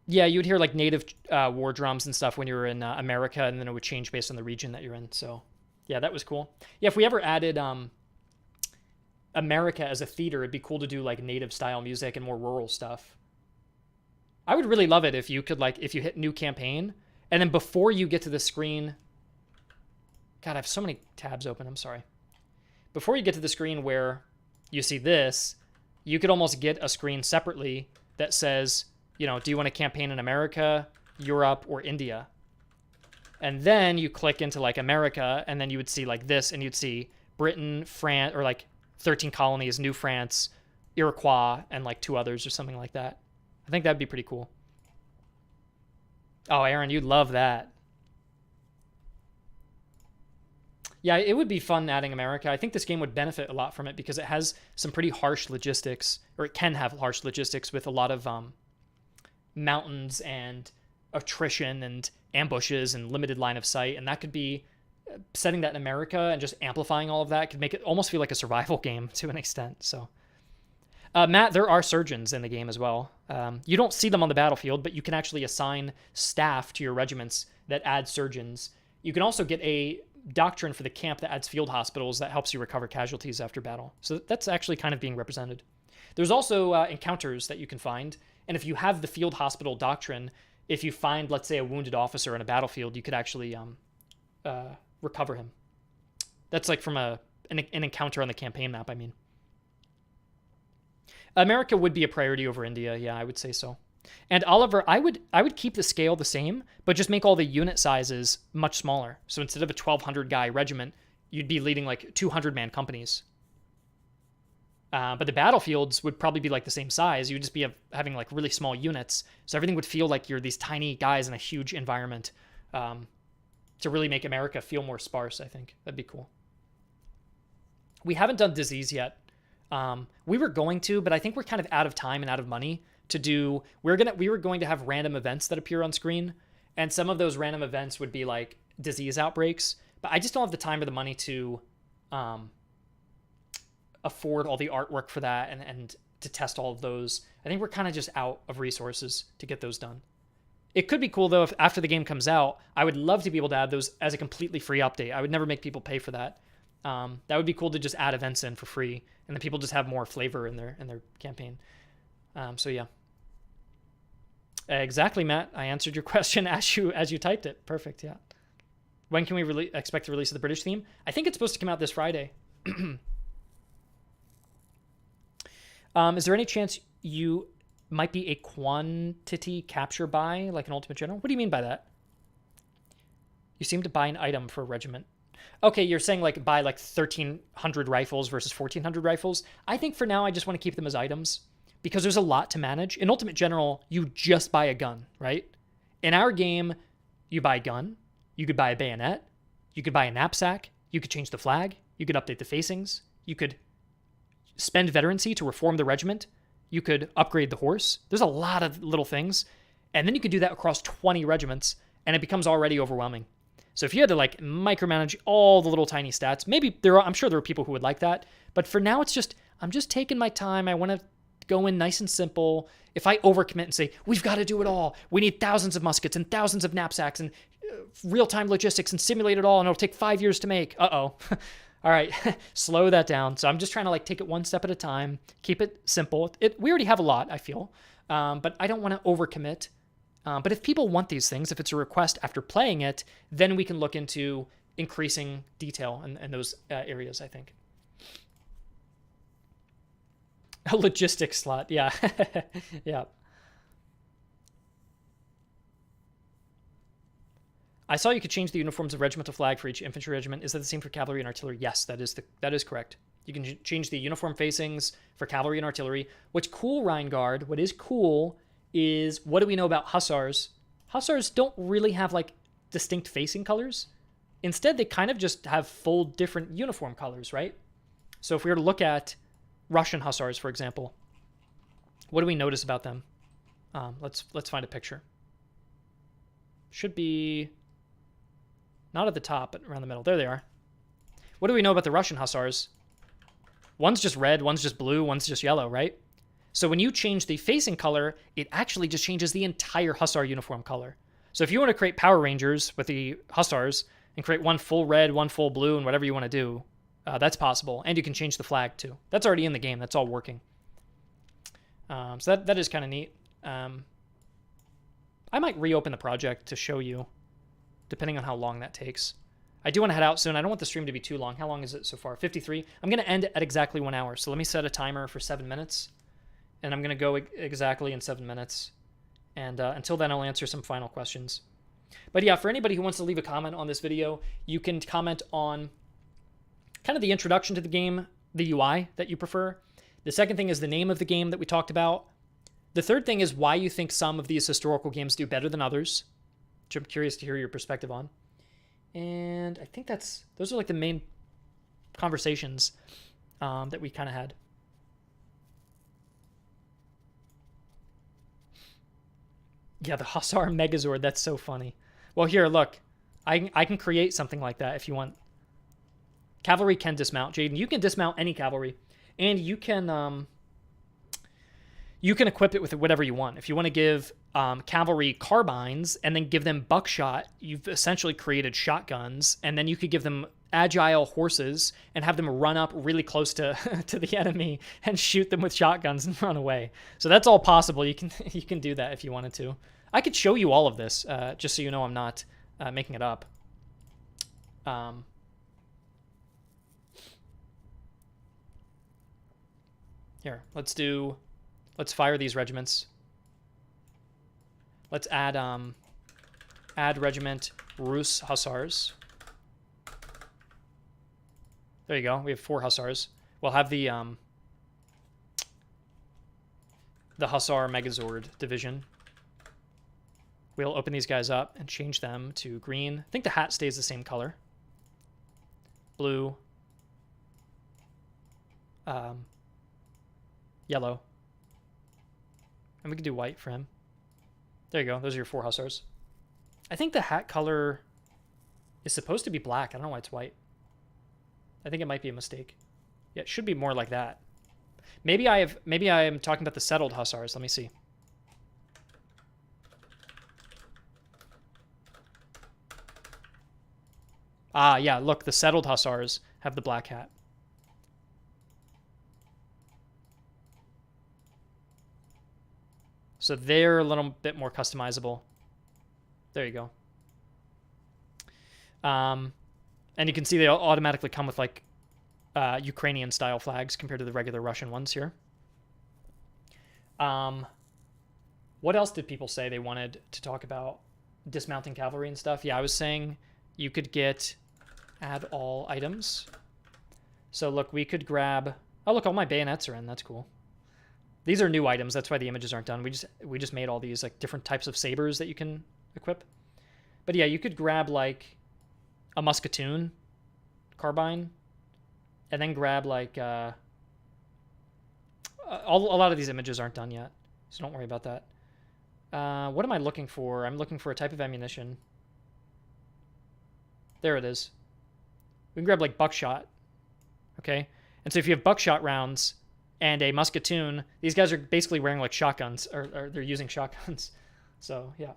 Yeah, you would hear like native war drums and stuff when you were in America, and then it would change based on the region that you're in. So yeah, that was cool. Yeah, if we ever added America as a theater, it'd be cool to do like native style music and more rural stuff. I would really love it if you could like, if you hit new campaign, and then before you get to the screen, God, I have so many tabs open, I'm sorry. Before you get to the screen where you see this, you could almost get a screen separately that says, you know, do you want to campaign in America, Europe, or India? And then you click into like America, and then you would see like this, and you'd see Britain, France, or like 13 colonies, New France, Iroquois, and like 2 others or something like that. I think that'd be pretty cool. Oh, Aaron, you'd love that. Yeah, it would be fun adding America. I think this game would benefit a lot from it because it has some pretty harsh logistics, or it can have harsh logistics with a lot of mountains and attrition and ambushes and limited line of sight. And that could be, setting that in America and just amplifying all of that could make it almost feel like a survival game to an extent. So, Matt, there are surgeons in the game as well. You don't see them on the battlefield, but you can actually assign staff to your regiments that add surgeons. You can also get a doctrine for the camp that adds field hospitals that helps you recover casualties after battle. So that's actually kind of being represented. There's also encounters that you can find. And if you have the field hospital doctrine, if you find, let's say, a wounded officer in a battlefield, you could actually recover him. That's like from an encounter on the campaign map, I mean. America would be a priority over India. Yeah, I would say so. And Oliver, I would keep the scale the same, but just make all the unit sizes much smaller. So instead of a 1,200 guy regiment, you'd be leading like 200-man companies. But the battlefields would probably be like the same size. You would just be having like really small units. So everything would feel like you're these tiny guys in a huge environment to really make America feel more sparse, I think. That'd be cool. We haven't done disease yet. We were going to, but I think we're kind of out of time and out of money to do. We were going to have random events that appear on screen, and some of those random events would be like disease outbreaks, but I just don't have the time or the money to afford all the artwork for that and to test all of those. I think we're kind of just out of resources to get those done. It could be cool though if after the game comes out, I would love to be able to add those as a completely free update. I would never make people pay for that. That would be cool to just add events in for free, and then people just have more flavor in their campaign. So yeah. Exactly, Matt. I answered your question as you typed it. Perfect. Yeah. When can we expect the release of the British theme? I think it's supposed to come out this Friday. Is there any chance you might be a quantity capture buy, like an Ultimate General? What do you mean by that? You seem to buy an item for a regiment. Okay, you're saying like buy like 1,300 rifles versus 1,400 rifles. I think for now I just want to keep them as items because there's a lot to manage. In Ultimate General, you just buy a gun, right? In our game, you buy a gun, you could buy a bayonet, you could buy a knapsack, you could change the flag, you could update the facings, you could spend veterancy to reform the regiment, you could upgrade the horse. There's a lot of little things. And then you could do that across 20 regiments, and it becomes already overwhelming. So if you had to like micromanage all the little tiny stats, maybe I'm sure there are people who would like that. But for now, I'm just taking my time. I want to go in nice and simple. If I overcommit and say, we've got to do it all, we need thousands of muskets and thousands of knapsacks and real-time logistics and simulate it all, and it'll take 5 years to make. Uh-oh. All right, slow that down. So I'm just trying to like take it one step at a time, keep it simple. We already have a lot, I feel, but I don't want to overcommit. But if people want these things, if it's a request after playing it, then we can look into increasing detail in those areas, I think. A logistics slot, yeah. Yeah. I saw you could change the uniforms of regimental flag for each infantry regiment. Is that the same for cavalry and artillery? Yes, that is correct. You can change the uniform facings for cavalry and artillery. What's cool, Reingard, what is cool is, what do we know about hussars? Hussars don't really have like distinct facing colors. Instead, they kind of just have full different uniform colors, right? So if we were to look at Russian hussars, for example, what do we notice about them? Let's find a picture. Should be not at the top, but around the middle. There they are. What do we know about the Russian hussars? One's just red, one's just blue, one's just yellow, right? So when you change the facing color, it actually just changes the entire hussar uniform color. So if you want to create Power Rangers with the hussars and create one full red, one full blue, and whatever you want to do, that's possible. And you can change the flag too. That's already in the game. That's all working. So that is kind of neat. I might reopen the project to show you, depending on how long that takes. I do want to head out soon. I don't want the stream to be too long. How long is it so far? 53. I'm going to end at exactly 1 hour. So let me set a timer for 7 minutes. And I'm going to go exactly in 7 minutes. And until then, I'll answer some final questions. But yeah, for anybody who wants to leave a comment on this video, you can comment on kind of the introduction to the game, the UI that you prefer. The second thing is the name of the game that we talked about. The third thing is why you think some of these historical games do better than others, which I'm curious to hear your perspective on. And I think those are like the main conversations that we kind of had. Yeah, the Hussar Megazord, that's so funny. Well, here, look. I can create something like that if you want. Cavalry can dismount. Jaden, you can dismount any cavalry. And you can you can equip it with whatever you want. If you want to give cavalry carbines and then give them buckshot, you've essentially created shotguns, and then you could give them agile horses and have them run up really close to to the enemy and shoot them with shotguns and run away. So that's all possible. You can do that if you wanted to. I could show you all of this, just so you know I'm not making it up. Here, let's fire these regiments. Let's add regiment Rus Hussars. There you go. We have 4 Hussars. We'll have the Hussar Megazord division. We'll open these guys up and change them to green. I think the hat stays the same color. Blue. Yellow. And we can do white for him. There you go. Those are your 4 Hussars. I think the hat color is supposed to be black. I don't know why it's white. I think it might be a mistake. Yeah, it should be more like that. Maybe I am talking about the settled Hussars. Let me see. Ah, yeah, look, the settled Hussars have the black hat. So they're a little bit more customizable. There you go. And you can see they automatically come with like Ukrainian style flags compared to the regular Russian ones here. What else did people say they wanted to talk about? Dismounting cavalry and stuff. Yeah, I was saying you could add all items. So look, we could grab, oh look, all my bayonets are in. That's cool. These are new items. That's why the images aren't done. We just made all these like different types of sabers that you can equip. But yeah, you could grab like a musketoon carbine, and then grab like a lot of these images aren't done yet, so don't worry about that. What am I looking for? I'm looking for a type of ammunition. There it is. We can grab like buckshot. Okay, and so if you have buckshot rounds and a musketoon, these guys are basically wearing like shotguns, or they're using shotguns. So yeah.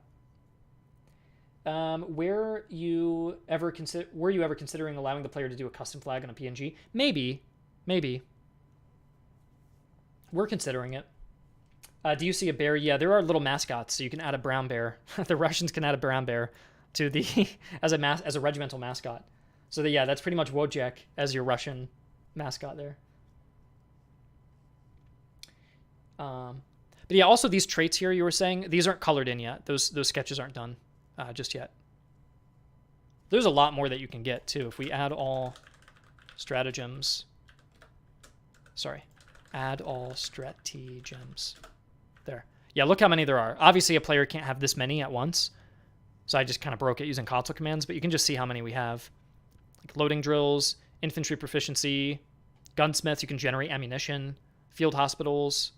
Were you ever considering allowing the player to do a custom flag on a PNG? Maybe. We're considering it. Do you see a bear? Yeah, there are little mascots, so you can add a brown bear. The Russians can add a brown bear to the as a regimental mascot. So yeah, that's pretty much Wojciech as your Russian mascot there. But yeah, also these traits here you were saying, these aren't colored in yet. Those sketches aren't done just yet. There's a lot more that you can get too. If we add all stratagems, add all stratagems. There. Yeah, look how many there are. Obviously, a player can't have this many at once, so I just kind of broke it using console commands, but you can just see how many we have. Like loading drills, infantry proficiency, gunsmiths, you can generate ammunition, field hospitals,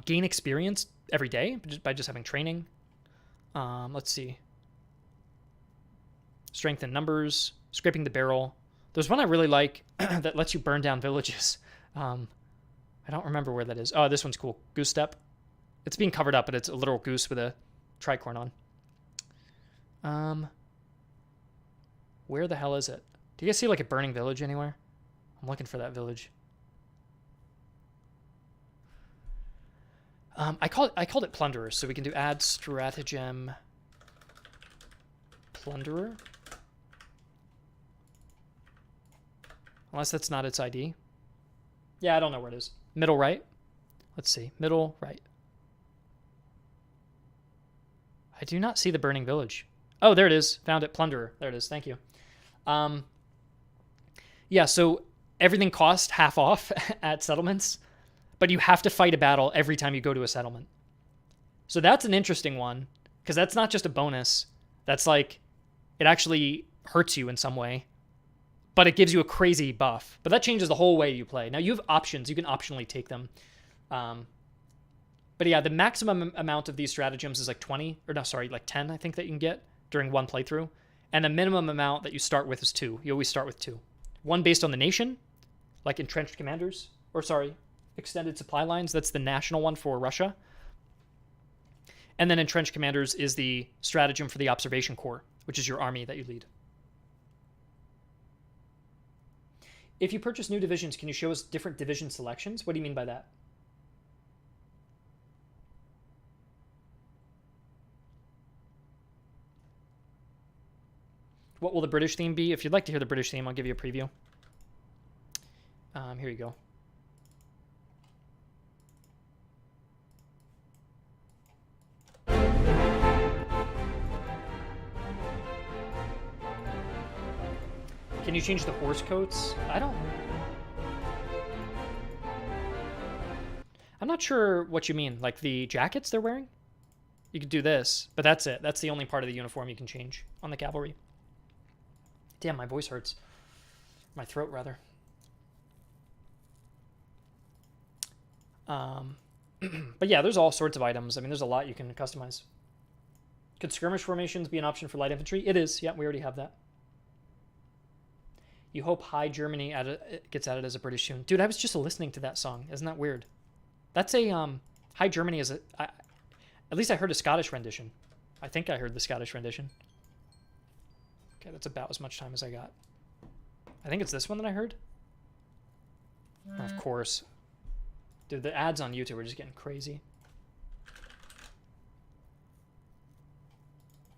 gain experience every day by just having training. Let's see. Strength in numbers, scraping the barrel. There's one I really like that lets you burn down villages. I don't remember where that is. Oh, this one's cool. Goose step. It's being covered up, but it's a literal goose with a tricorn on. Where the hell is it? Do you guys see like a burning village anywhere? I'm looking for that village. I called it plunderers, so we can do add stratagem plunderer. Unless that's not its ID. Yeah, I don't know where it is. Middle right. Let's see. Middle right. I do not see the burning village. Oh, there it is. Found it. Plunderer. There it is. Thank you. Yeah, so everything costs half off at settlements, but you have to fight a battle every time you go to a settlement. So that's an interesting one, because that's not just a bonus. That's like, it actually hurts you in some way, but it gives you a crazy buff. But that changes the whole way you play. Now, you have options. You can optionally take them. But yeah, the maximum amount of these stratagems is like 20, or no, sorry, like 10, I think, that you can get during one playthrough. And the minimum amount that you start with is 2. You always start with 2. One based on the nation, like entrenched commanders, or sorry, extended supply lines. That's the national one for Russia. And then entrenched commanders is the stratagem for the observation corps, which is your army that you lead. If you purchase new divisions, can you show us different division selections? What do you mean by that? What will the British theme be? If you'd like to hear the British theme, I'll give you a preview. Here you go. Can you change the horse coats? I'm not sure what you mean. Like the jackets they're wearing? You could do this, but that's it. That's the only part of the uniform you can change on the cavalry. Damn, my voice hurts. My throat, rather. But yeah, there's all sorts of items. I mean, there's a lot you can customize. Could skirmish formations be an option for light infantry? It is. Yeah, we already have that. You hope High Germany gets added as a British tune. Dude, I was just listening to that song. Isn't that weird? That's a, High Germany is at least I heard a Scottish rendition. I think I heard the Scottish rendition. Okay, that's about as much time as I got. I think it's this one that I heard. Of course. Dude, the ads on YouTube are just getting crazy.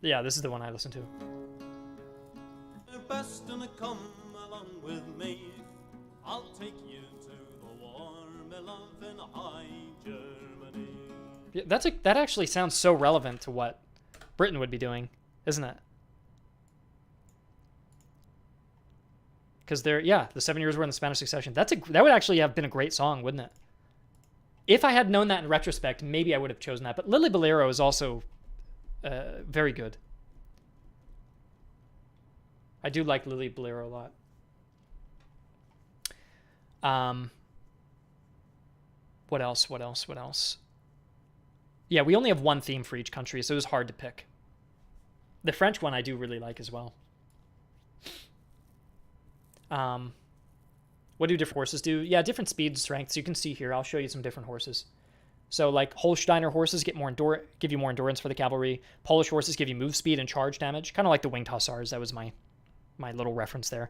Yeah, this is the one I listen to. Best to come along with me. I'll take you to the warm love in High Germany. Yeah, that actually sounds so relevant to what Britain would be doing, isn't it? Because the 7 Years' War in the Spanish Succession. That would actually have been a great song, wouldn't it? If I had known that in retrospect, maybe I would have chosen that. But Lily Bolero is also very good. I do like Lily Bolero a lot. What else? Yeah, we only have one theme for each country, so it was hard to pick. The French one I do really like as well. What do different horses do? Yeah, different speed strengths. You can see here. I'll show you some different horses. So like Holsteiner horses give you more endurance for the cavalry. Polish horses give you move speed and charge damage, kind of like the winged hussars. That was my little reference there.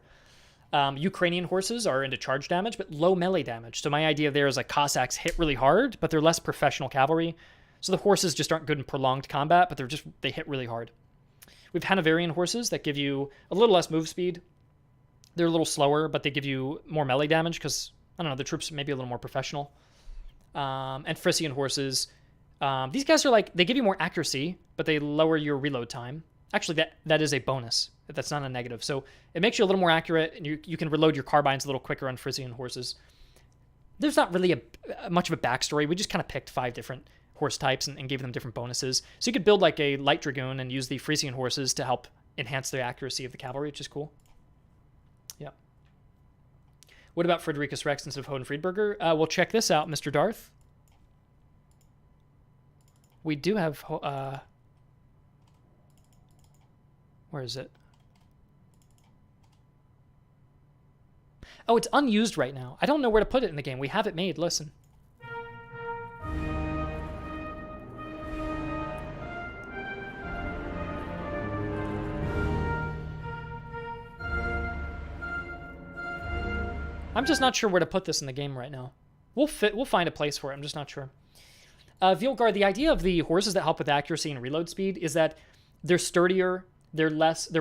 Ukrainian horses are into charge damage, but low melee damage. So my idea there is like Cossacks hit really hard, but they're less professional cavalry. So the horses just aren't good in prolonged combat, but they hit really hard. We have Hanoverian horses that give you a little less move speed. They're a little slower, but they give you more melee damage because, I don't know, the troops may be a little more professional. And Frisian horses. These guys are they give you more accuracy, but they lower your reload time. Actually, that is a bonus. That's not a negative. So it makes you a little more accurate, and you can reload your carbines a little quicker on Frisian horses. There's not really much of a backstory. We just kind of picked 5 different horse types and gave them different bonuses. So you could build like a light dragoon and use the Frisian horses to help enhance the accuracy of the cavalry, which is cool. Yeah. What about Fridericus Rex instead of Hoden Friedberger? Well, check this out, Mr. Darth. We do have... where is it? Oh, it's unused right now. I don't know where to put it in the game. We have it made. Listen. I'm just not sure where to put this in the game right now. We'll find a place for it. I'm just not sure. Vilgar, the idea of the horses that help with accuracy and reload speed is that they're sturdier, they're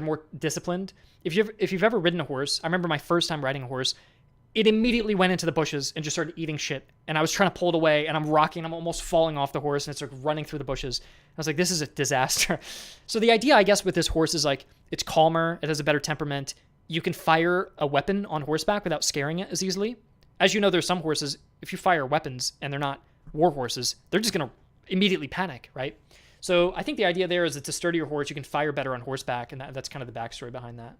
more disciplined. If you've ever ridden a horse, I remember my first time riding a horse, it immediately went into the bushes and just started eating shit. And I was trying to pull it away, and I'm rocking, I'm almost falling off the horse, and it's like running through the bushes. I was like, this is a disaster. So the idea, I guess, with this horse is like, it's calmer, it has a better temperament. You can fire a weapon on horseback without scaring it as easily. As you know, there's some horses, if you fire weapons and they're not war horses, they're just going to immediately panic, right? So I think the idea there is it's a sturdier horse. You can fire better on horseback, and that's kind of the backstory behind that.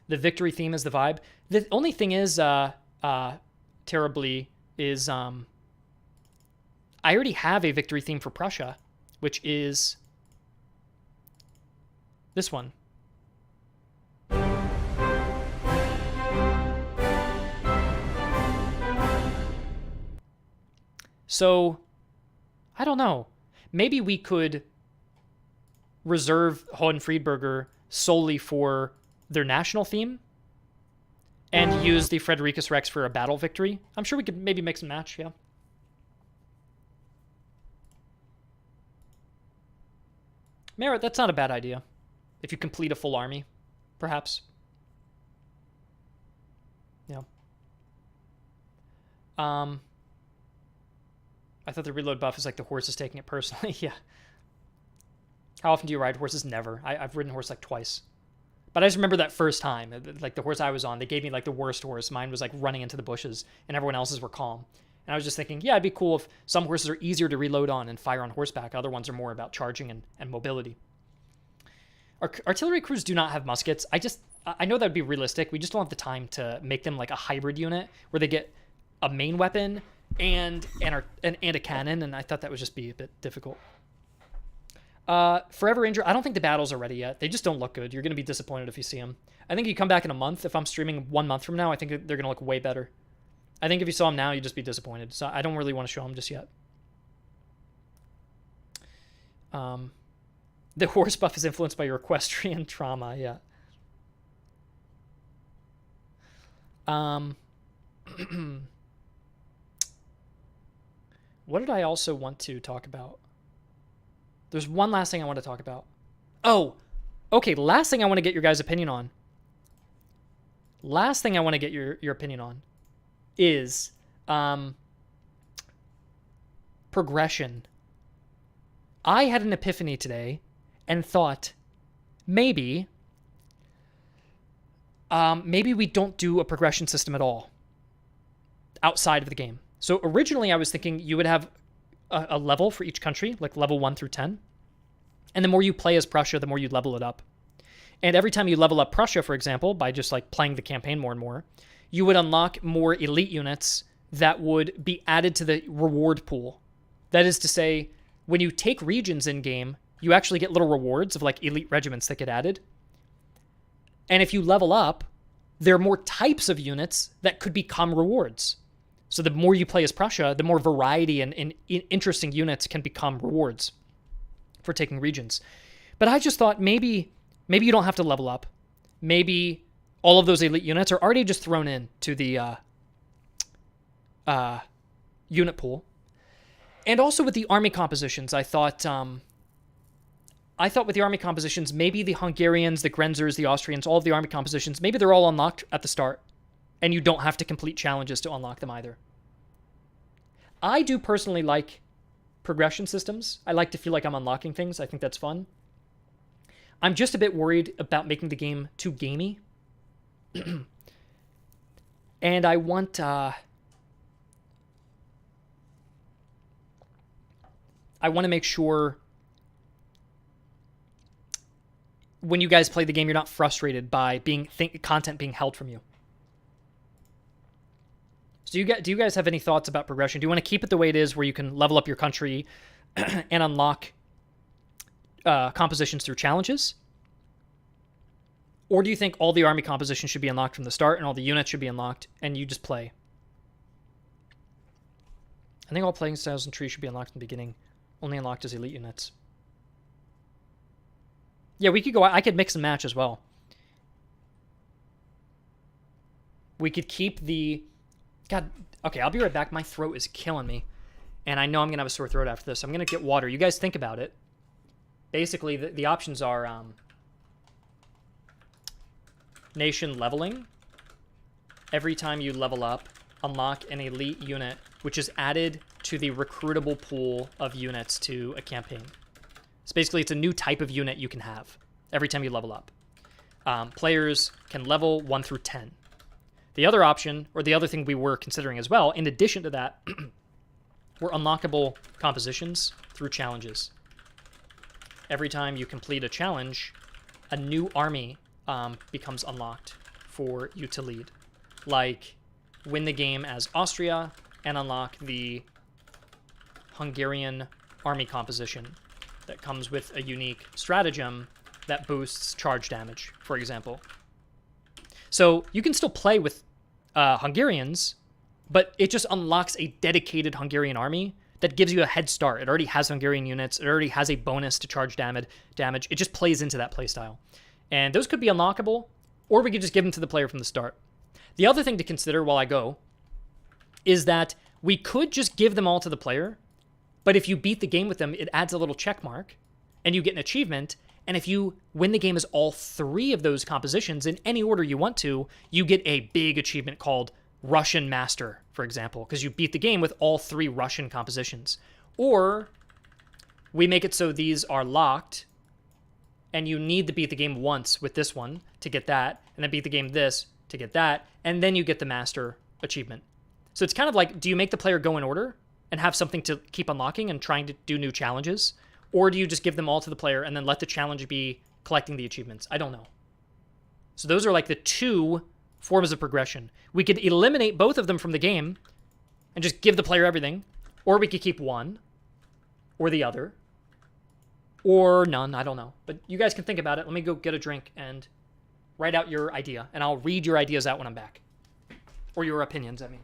The victory theme is the vibe. The only thing is, terribly, is I already have a victory theme for Prussia, which is this one. So, I don't know. Maybe we could reserve Hohenfriedberger solely for their national theme and use the Fredericus Rex for a battle victory. I'm sure we could maybe mix and match, yeah. Merit, that's not a bad idea. If you complete a full army, perhaps. Yeah. I thought the reload buff is like the horse is taking it personally. Yeah. How often do you ride horses? Never. I've ridden horse like twice. But I just remember that first time. Like the horse I was on, they gave me like the worst horse. Mine was like running into the bushes and everyone else's were calm. And I was just thinking, yeah, it'd be cool if some horses are easier to reload on and fire on horseback. Other ones are more about charging and mobility. Artillery crews do not have muskets. I know that would be realistic. We just don't have the time to make them like a hybrid unit where they get a main weapon and a cannon, and I thought that would just be a bit difficult. Forever Ranger, I don't think the battles are ready yet. They just don't look good. You're going to be disappointed if you see them. I think you come back in a month. If I'm streaming 1 month from now, I think they're going to look way better. I think if you saw them now, you'd just be disappointed. So I don't really want to show them just yet. The horse buff is influenced by your equestrian trauma, yeah. What did I also want to talk about? There's one last thing I want to talk about. Oh, okay, last thing I want to get your guys' opinion on. Last thing I want to get your opinion on is progression. I had an epiphany today and thought maybe we don't do a progression system at all outside of the game. So originally I was thinking you would have a level for each country, like level 1 through 10. And the more you play as Prussia, the more you level it up. And every time you level up Prussia, for example, by just like playing the campaign more and more, you would unlock more elite units that would be added to the reward pool. That is to say, when you take regions in game, you actually get little rewards of like elite regiments that get added. And if you level up, there are more types of units that could become rewards. So the more you play as Prussia, the more variety and interesting units can become rewards for taking regions. But I just thought maybe you don't have to level up. Maybe all of those elite units are already just thrown in to the unit pool. And also with the army compositions, I thought with the army compositions, maybe the Hungarians, the Grenzers, the Austrians, all of the army compositions, maybe they're all unlocked at the start, and you don't have to complete challenges to unlock them either. I do personally like progression systems. I like to feel like I'm unlocking things. I think that's fun. I'm just a bit worried about making the game too gamey. And I want... I want to make sure when you guys play the game, you're not frustrated by content being held from you. So do you guys have any thoughts about progression? Do you want to keep it the way it is where you can level up your country and unlock compositions through challenges? Or do you think all the army compositions should be unlocked from the start and all the units should be unlocked and you just play? I think all playing styles and trees should be unlocked in the beginning. Only unlocked as elite units. Yeah, we could go... I could mix and match as well. We could keep the... God, okay, I'll be right back. My throat is killing me. And I know I'm going to have a sore throat after this. I'm going to get water. You guys think about it. Basically, the options are... nation leveling. Every time you level up, unlock an elite unit, which is added to the recruitable pool of units to a campaign. So basically, it's a new type of unit you can have every time you level up. Players can level 1 through 10. The other option, or the other thing we were considering as well, in addition to that, were unlockable compositions through challenges. Every time you complete a challenge, a new army becomes unlocked for you to lead. Like, win the game as Austria and unlock the Hungarian army composition that comes with a unique stratagem that boosts charge damage, for example. So you can still play with Hungarians, but it just unlocks a dedicated Hungarian army that gives you a head start. It already has Hungarian units. It already has a bonus to charge damage. It just plays into that playstyle. And those could be unlockable, or we could just give them to the player from the start. The other thing to consider while I go is that we could just give them all to the player, but if you beat the game with them, it adds a little check mark, and you get an achievement. And if you win the game as all 3 of those compositions in any order you want to, you get a big achievement called Russian Master, for example, because you beat the game with all 3 Russian compositions. Or we make it so these are locked, and you need to beat the game once with this one to get that, and then beat the game this to get that, and then you get the Master achievement. So it's kind of like, do you make the player go in order and have something to keep unlocking and trying to do new challenges? Or do you just give them all to the player and then let the challenge be collecting the achievements? I don't know. So those are like the 2 forms of progression. We could eliminate both of them from the game and just give the player everything. Or we could keep one or the other. Or none, I don't know. But you guys can think about it. Let me go get a drink and write out your idea. And I'll read your ideas out when I'm back. Or your opinions, I mean.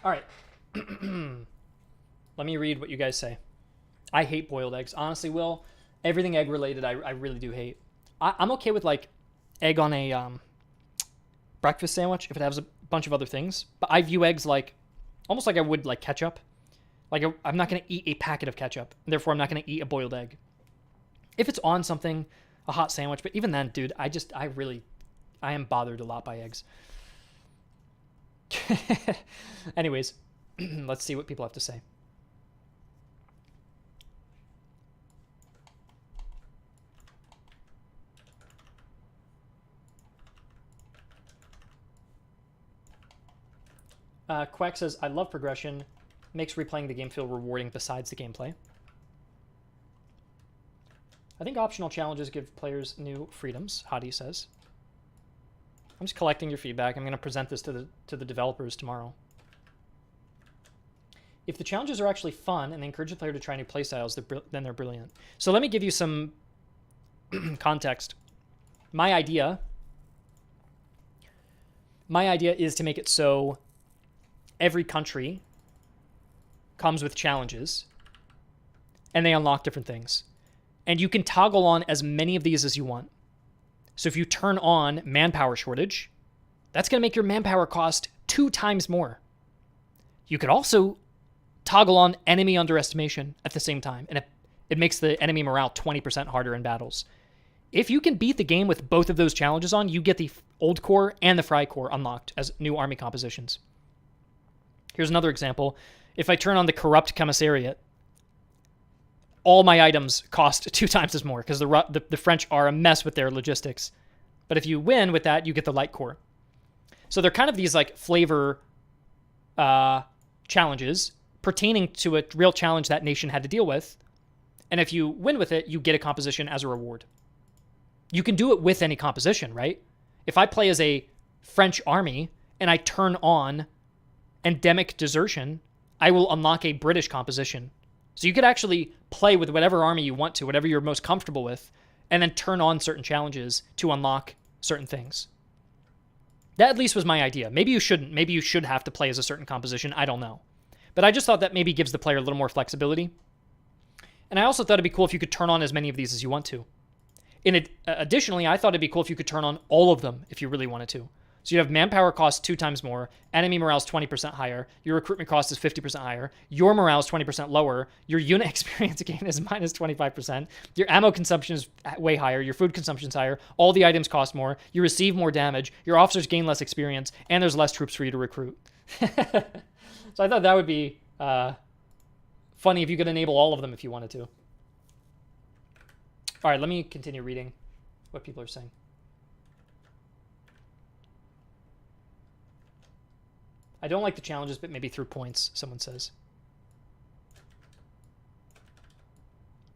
All right. Let me read what you guys say. I hate boiled eggs. Honestly, Will, everything egg related, I really do hate. I'm okay with like egg on a breakfast sandwich if it has a bunch of other things. But I view eggs like almost like I would like ketchup. Like I'm not going to eat a packet of ketchup. And therefore, I'm not going to eat a boiled egg. If it's on something, a hot sandwich. But even then, dude, I am bothered a lot by eggs. Anyways, let's see what people have to say. Quack says, I love progression. Makes replaying the game feel rewarding besides the gameplay. I think optional challenges give players new freedoms, Hadi says. I'm just collecting your feedback. I'm going to present this to the developers tomorrow. If the challenges are actually fun and they encourage the player to try new playstyles, then they're brilliant. So let me give you some context. My idea is to make it so every country comes with challenges and they unlock different things. And you can toggle on as many of these as you want. So if you turn on manpower shortage, that's going to make your manpower cost 2 times more. You could also toggle on enemy underestimation at the same time, and it makes the enemy morale 20% harder in battles. If you can beat the game with both of those challenges on, you get the Old Corps and the Fry Corps unlocked as new army compositions. Here's another example. If I turn on the Corrupt Commissariat, all my items cost 2 times as more because the French are a mess with their logistics. But if you win with that, you get the Light Corps. So they're kind of these like flavor challenges pertaining to a real challenge that nation had to deal with. And if you win with it, you get a composition as a reward. You can do it with any composition, right? If I play as a French army and I turn on endemic desertion, I will unlock a British composition. So you could actually play with whatever army you want to, whatever you're most comfortable with, and then turn on certain challenges to unlock certain things. That at least was my idea. Maybe you shouldn't. Maybe you should have to play as a certain composition. I don't know. But I just thought that maybe gives the player a little more flexibility. And I also thought it'd be cool if you could turn on as many of these as you want to. Additionally, I thought it'd be cool if you could turn on all of them if you really wanted to. So you have manpower cost 2 times more, enemy morale is 20% higher, your recruitment cost is 50% higher, your morale is 20% lower, your unit experience gain is minus 25%, your ammo consumption is way higher, your food consumption is higher, all the items cost more, you receive more damage, your officers gain less experience, and there's less troops for you to recruit. So I thought that would be funny if you could enable all of them if you wanted to. All right, let me continue reading what people are saying. I don't like the challenges, but maybe through points, someone says.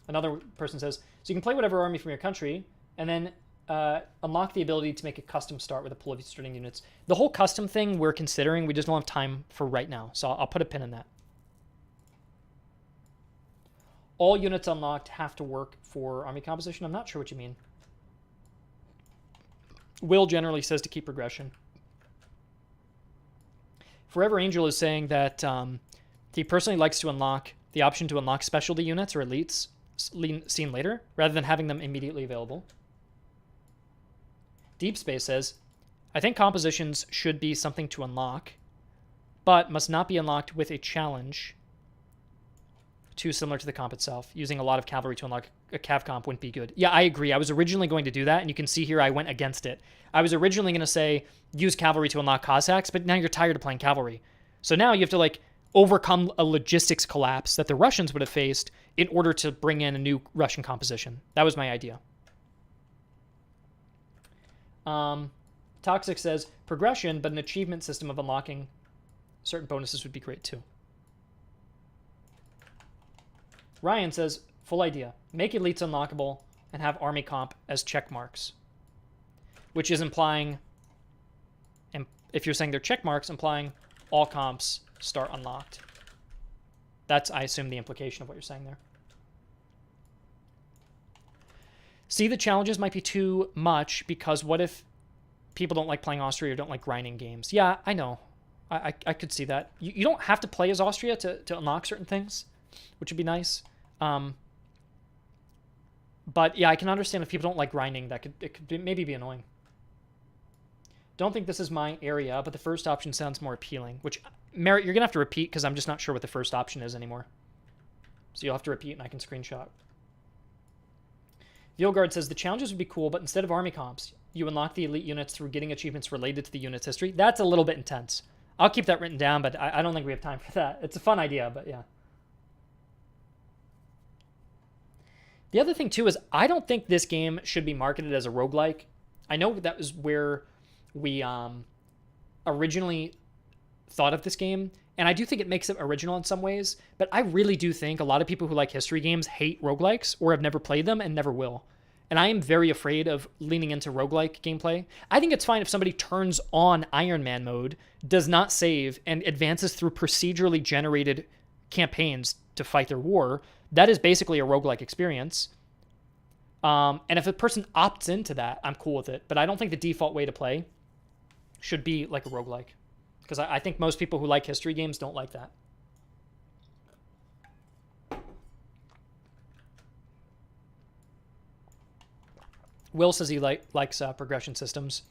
Another person says, so you can play whatever army from your country, and then unlock the ability to make a custom start with a pool of starting units. The whole custom thing we're considering, we just don't have time for right now, so I'll put a pin in that. All units unlocked have to work for army composition. I'm not sure what you mean. Will generally says to keep progression. Forever Angel is saying that he personally likes to unlock the option to unlock specialty units or elites seen later, rather than having them immediately available. Deep Space says, I think compositions should be something to unlock, but must not be unlocked with a challenge too similar to the comp itself. Using a lot of cavalry to unlock a cav comp wouldn't be good. Yeah, I agree. I was originally going to do that, and you can see here I went against it. I was originally going to say use cavalry to unlock Cossacks, but now you're tired of playing cavalry. So now you have to like overcome a logistics collapse that the Russians would have faced in order to bring in a new Russian composition. That was my idea. Toxic says progression, but an achievement system of unlocking certain bonuses would be great too. Ryan says full idea. Make elites unlockable and have army comp as check marks, which is implying, and if you're saying they're check marks, implying all comps start unlocked. That's, I assume, the implication of what you're saying there. See, the challenges might be too much because what if people don't like playing Austria or don't like grinding games? Yeah, I know. I could see that. You don't have to play as Austria to unlock certain things, which would be nice. But yeah, I can understand if people don't like grinding, it could maybe be annoying. Don't think this is my area, but the first option sounds more appealing. Which, Merritt, you're going to have to repeat because I'm just not sure what the first option is anymore. So you'll have to repeat and I can screenshot. Vilgard says, the challenges would be cool, but instead of army comps, you unlock the elite units through getting achievements related to the unit's history. That's a little bit intense. I'll keep that written down, but I don't think we have time for that. It's a fun idea, but yeah. The other thing, too, is I don't think this game should be marketed as a roguelike. I know that was where we originally thought of this game, and I do think it makes it original in some ways, but I really do think a lot of people who like history games hate roguelikes or have never played them and never will. And I am very afraid of leaning into roguelike gameplay. I think it's fine if somebody turns on Iron Man mode, does not save, and advances through procedurally generated campaigns to fight their war. That is basically a roguelike experience. And if a person opts into that, I'm cool with it. But I don't think the default way to play should be like a roguelike. Because I think most people who like history games don't like that. Will says he likes progression systems.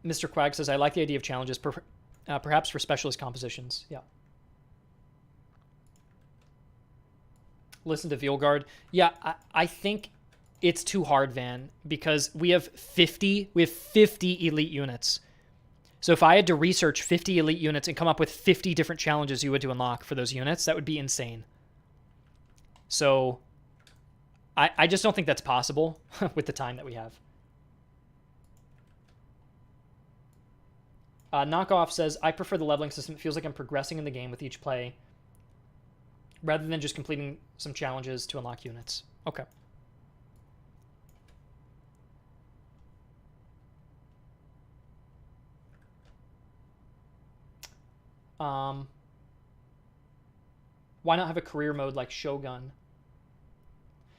Mr. Quag says, I like the idea of challenges, perhaps for specialist compositions. Yeah. Listen to Vilgard. Yeah, I think it's too hard, Van, because we have 50 elite units. So if I had to research 50 elite units and come up with 50 different challenges you would to unlock for those units, that would be insane. So I just don't think that's possible with the time that we have. Knockoff says, I prefer the leveling system. It feels like I'm progressing in the game with each play rather than just completing some challenges to unlock units. Okay. Why not have a career mode like Shogun?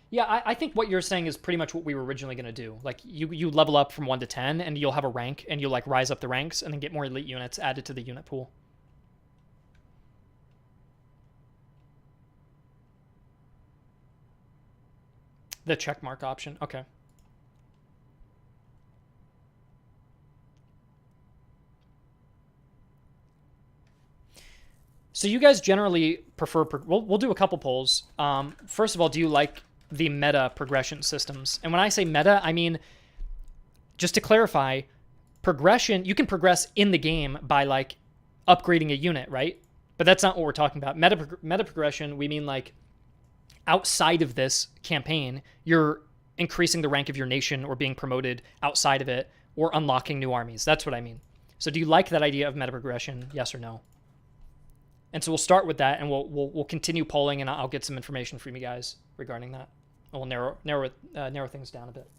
Yeah, I think what you're saying is pretty much what we were originally going to do. Like, you level up from 1 to 10, and you'll have a rank, and you'll, like, rise up the ranks, and then get more elite units added to the unit pool. The checkmark option. Okay. So you guys generally prefer... We'll do a couple polls. First of all, do you like the meta progression systems? And when I say meta, I mean, just to clarify, progression, you can progress in the game by, like, upgrading a unit, right? But that's not what we're talking about. Meta progression, we mean, like, outside of this campaign, you're increasing the rank of your nation or being promoted outside of it or unlocking new armies. That's what I mean. So do you like that idea of meta progression? Yes or no? And so we'll start with that, and we'll continue polling, and I'll get some information from you guys regarding that. And we'll narrow things down a bit.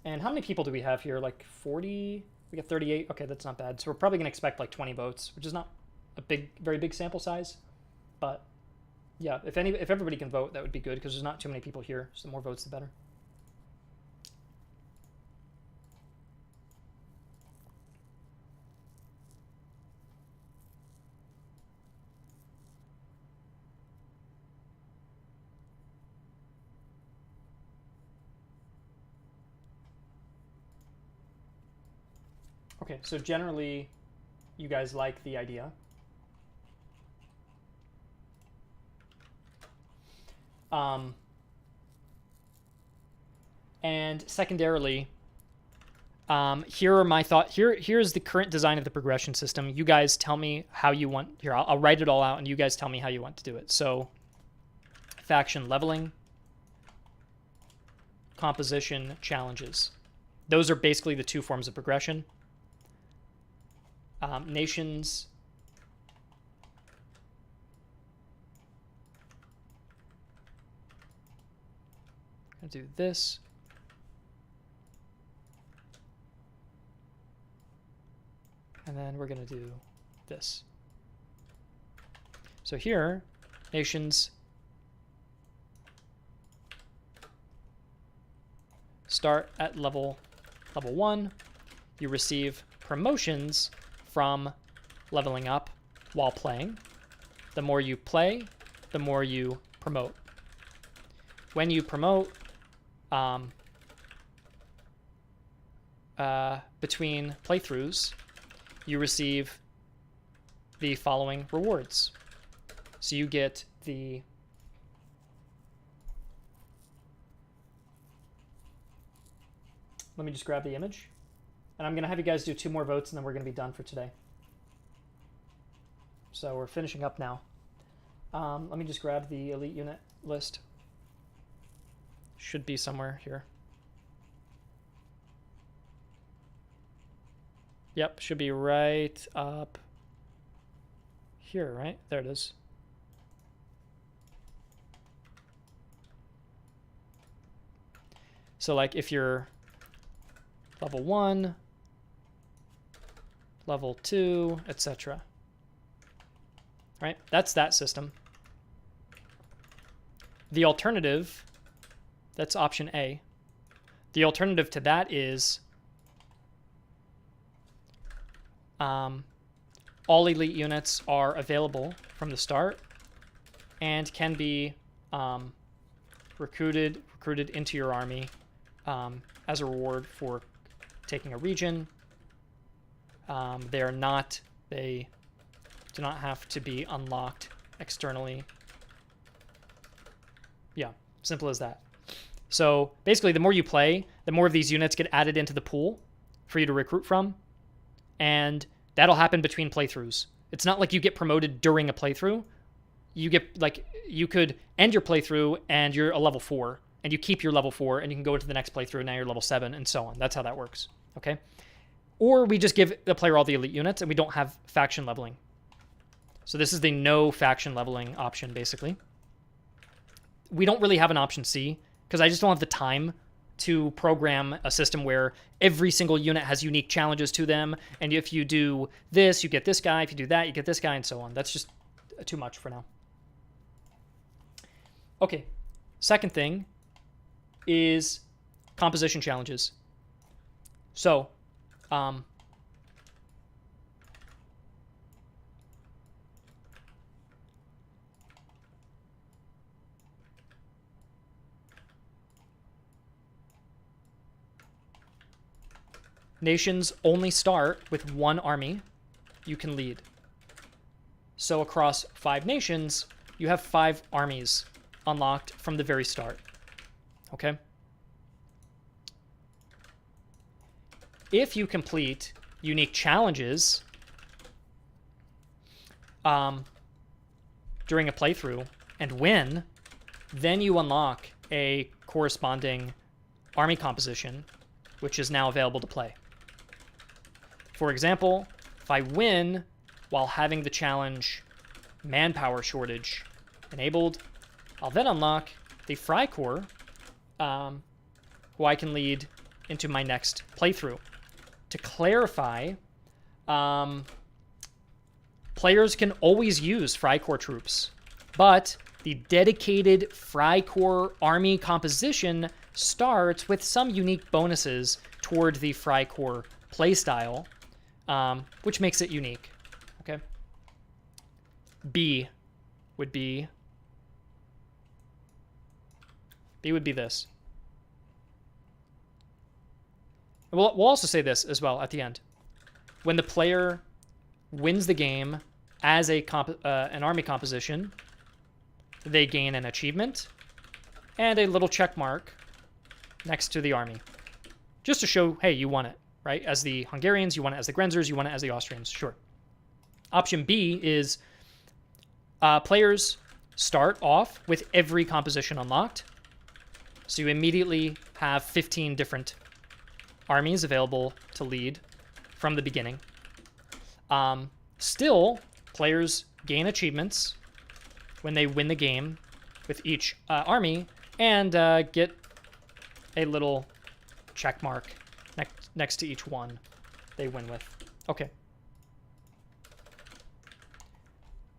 And how many people do we have here? Like 40? We got 38. Okay, that's not bad. So we're probably going to expect like 20 votes, which is not a very big sample size. But yeah, if everybody can vote, that would be good because there's not too many people here. So the more votes, the better. Okay, so generally, you guys like the idea. And secondarily, here are my thoughts. Here's the current design of the progression system. You guys tell me how you want. Here, I'll write it all out, and you guys tell me how you want to do it. So, faction leveling, composition, challenges. Those are basically the two forms of progression. Nations. I'm gonna do this. And then we're gonna do this. So here, nations start at level 1. You receive promotions from leveling up while playing. The more you play, the more you promote. When you promote, between playthroughs, you receive the following rewards. So you get the let me just grab the image. And I'm going to have you guys do 2 more votes, and then we're going to be done for today. So we're finishing up now. Let me just grab the elite unit list. Should be somewhere here. Yep, should be right up here, right? There it is. So like if you're level 1, level 2, etc. Right? That's that system. The alternative, that's option A. The alternative to that is all elite units are available from the start and can be recruited into your army as a reward for taking a region. They do not have to be unlocked externally. Yeah, simple as that. So basically, the more you play, the more of these units get added into the pool for you to recruit from. And that'll happen between playthroughs. It's not like you get promoted during a playthrough. You could end your playthrough and you're a level 4, and you keep your level 4, and you can go into the next playthrough, and now you're level 7, and so on. That's how that works, okay? Or we just give the player all the elite units, and we don't have faction leveling. So this is the no faction leveling option, basically. We don't really have an option C, because I just don't have the time to program a system where every single unit has unique challenges to them, and if you do this, you get this guy, if you do that, you get this guy, and so on. That's just too much for now. Okay, second thing is composition challenges. So, nations only start with 1 army you can lead. So across 5 nations, you have 5 armies unlocked from the very start. Okay? If you complete unique challenges, during a playthrough and win, then you unlock a corresponding army composition, which is now available to play. For example, if I win while having the challenge manpower shortage enabled, I'll then unlock the Freikorps, who I can lead into my next playthrough. To clarify, players can always use Freikorps troops, but the dedicated Freikorps army composition starts with some unique bonuses toward the Freikorps playstyle, which makes it unique. Okay. B would be this. We'll also say this as well at the end. When the player wins the game as an army composition, they gain an achievement and a little check mark next to the army. Just to show, hey, you won it, right? As the Hungarians, you won it as the Grenzers, you won it as the Austrians, sure. Option B is players start off with every composition unlocked. So you immediately have 15 different armies available to lead from the beginning. Still, players gain achievements when they win the game with each army and get a little check mark next to each one they win with. Okay.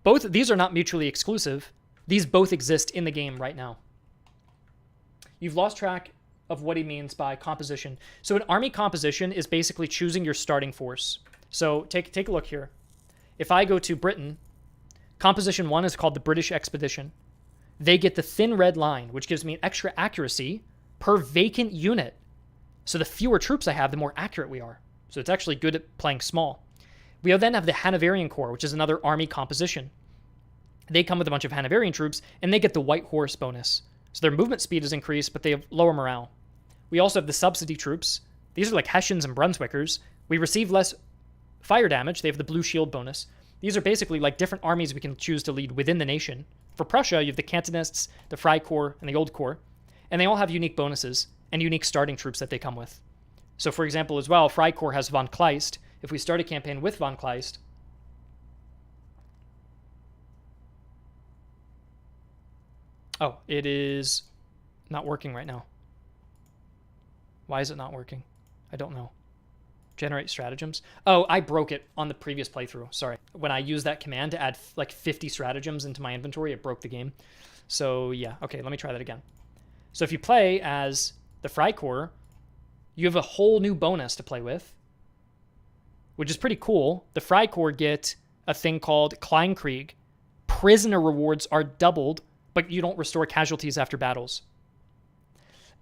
Both these are not mutually exclusive. These both exist in the game right now. You've lost track of what he means by composition. So an army composition is basically choosing your starting force. So take a look here. If I go to Britain, composition 1 is called the British Expedition. They get the thin red line, which gives me an extra accuracy per vacant unit. So the fewer troops I have, the more accurate we are. So it's actually good at playing small. We then have the Hanoverian Corps, which is another army composition. They come with a bunch of Hanoverian troops, and they get the White Horse bonus. So their movement speed is increased, but they have lower morale. We also have the subsidy troops. These are like Hessians and Brunswickers. We receive less fire damage. They have the Blue Shield bonus. These are basically like different armies we can choose to lead within the nation. For Prussia, you have the Cantonists, the Freikorps, and the Old Corps. And they all have unique bonuses and unique starting troops that they come with. So for example, as well, Freikorps has von Kleist. If we start a campaign with von Kleist, oh, it is not working right now. Why is it not working? I don't know. Generate stratagems. Oh, I broke it on the previous playthrough. Sorry. When I used that command to add like 50 stratagems into my inventory, it broke the game. So yeah, okay, let me try that again. So if you play as the Freikorps, you have a whole new bonus to play with, which is pretty cool. The Freikorps get a thing called Kleinkrieg. Prisoner rewards are doubled, but you don't restore casualties after battles.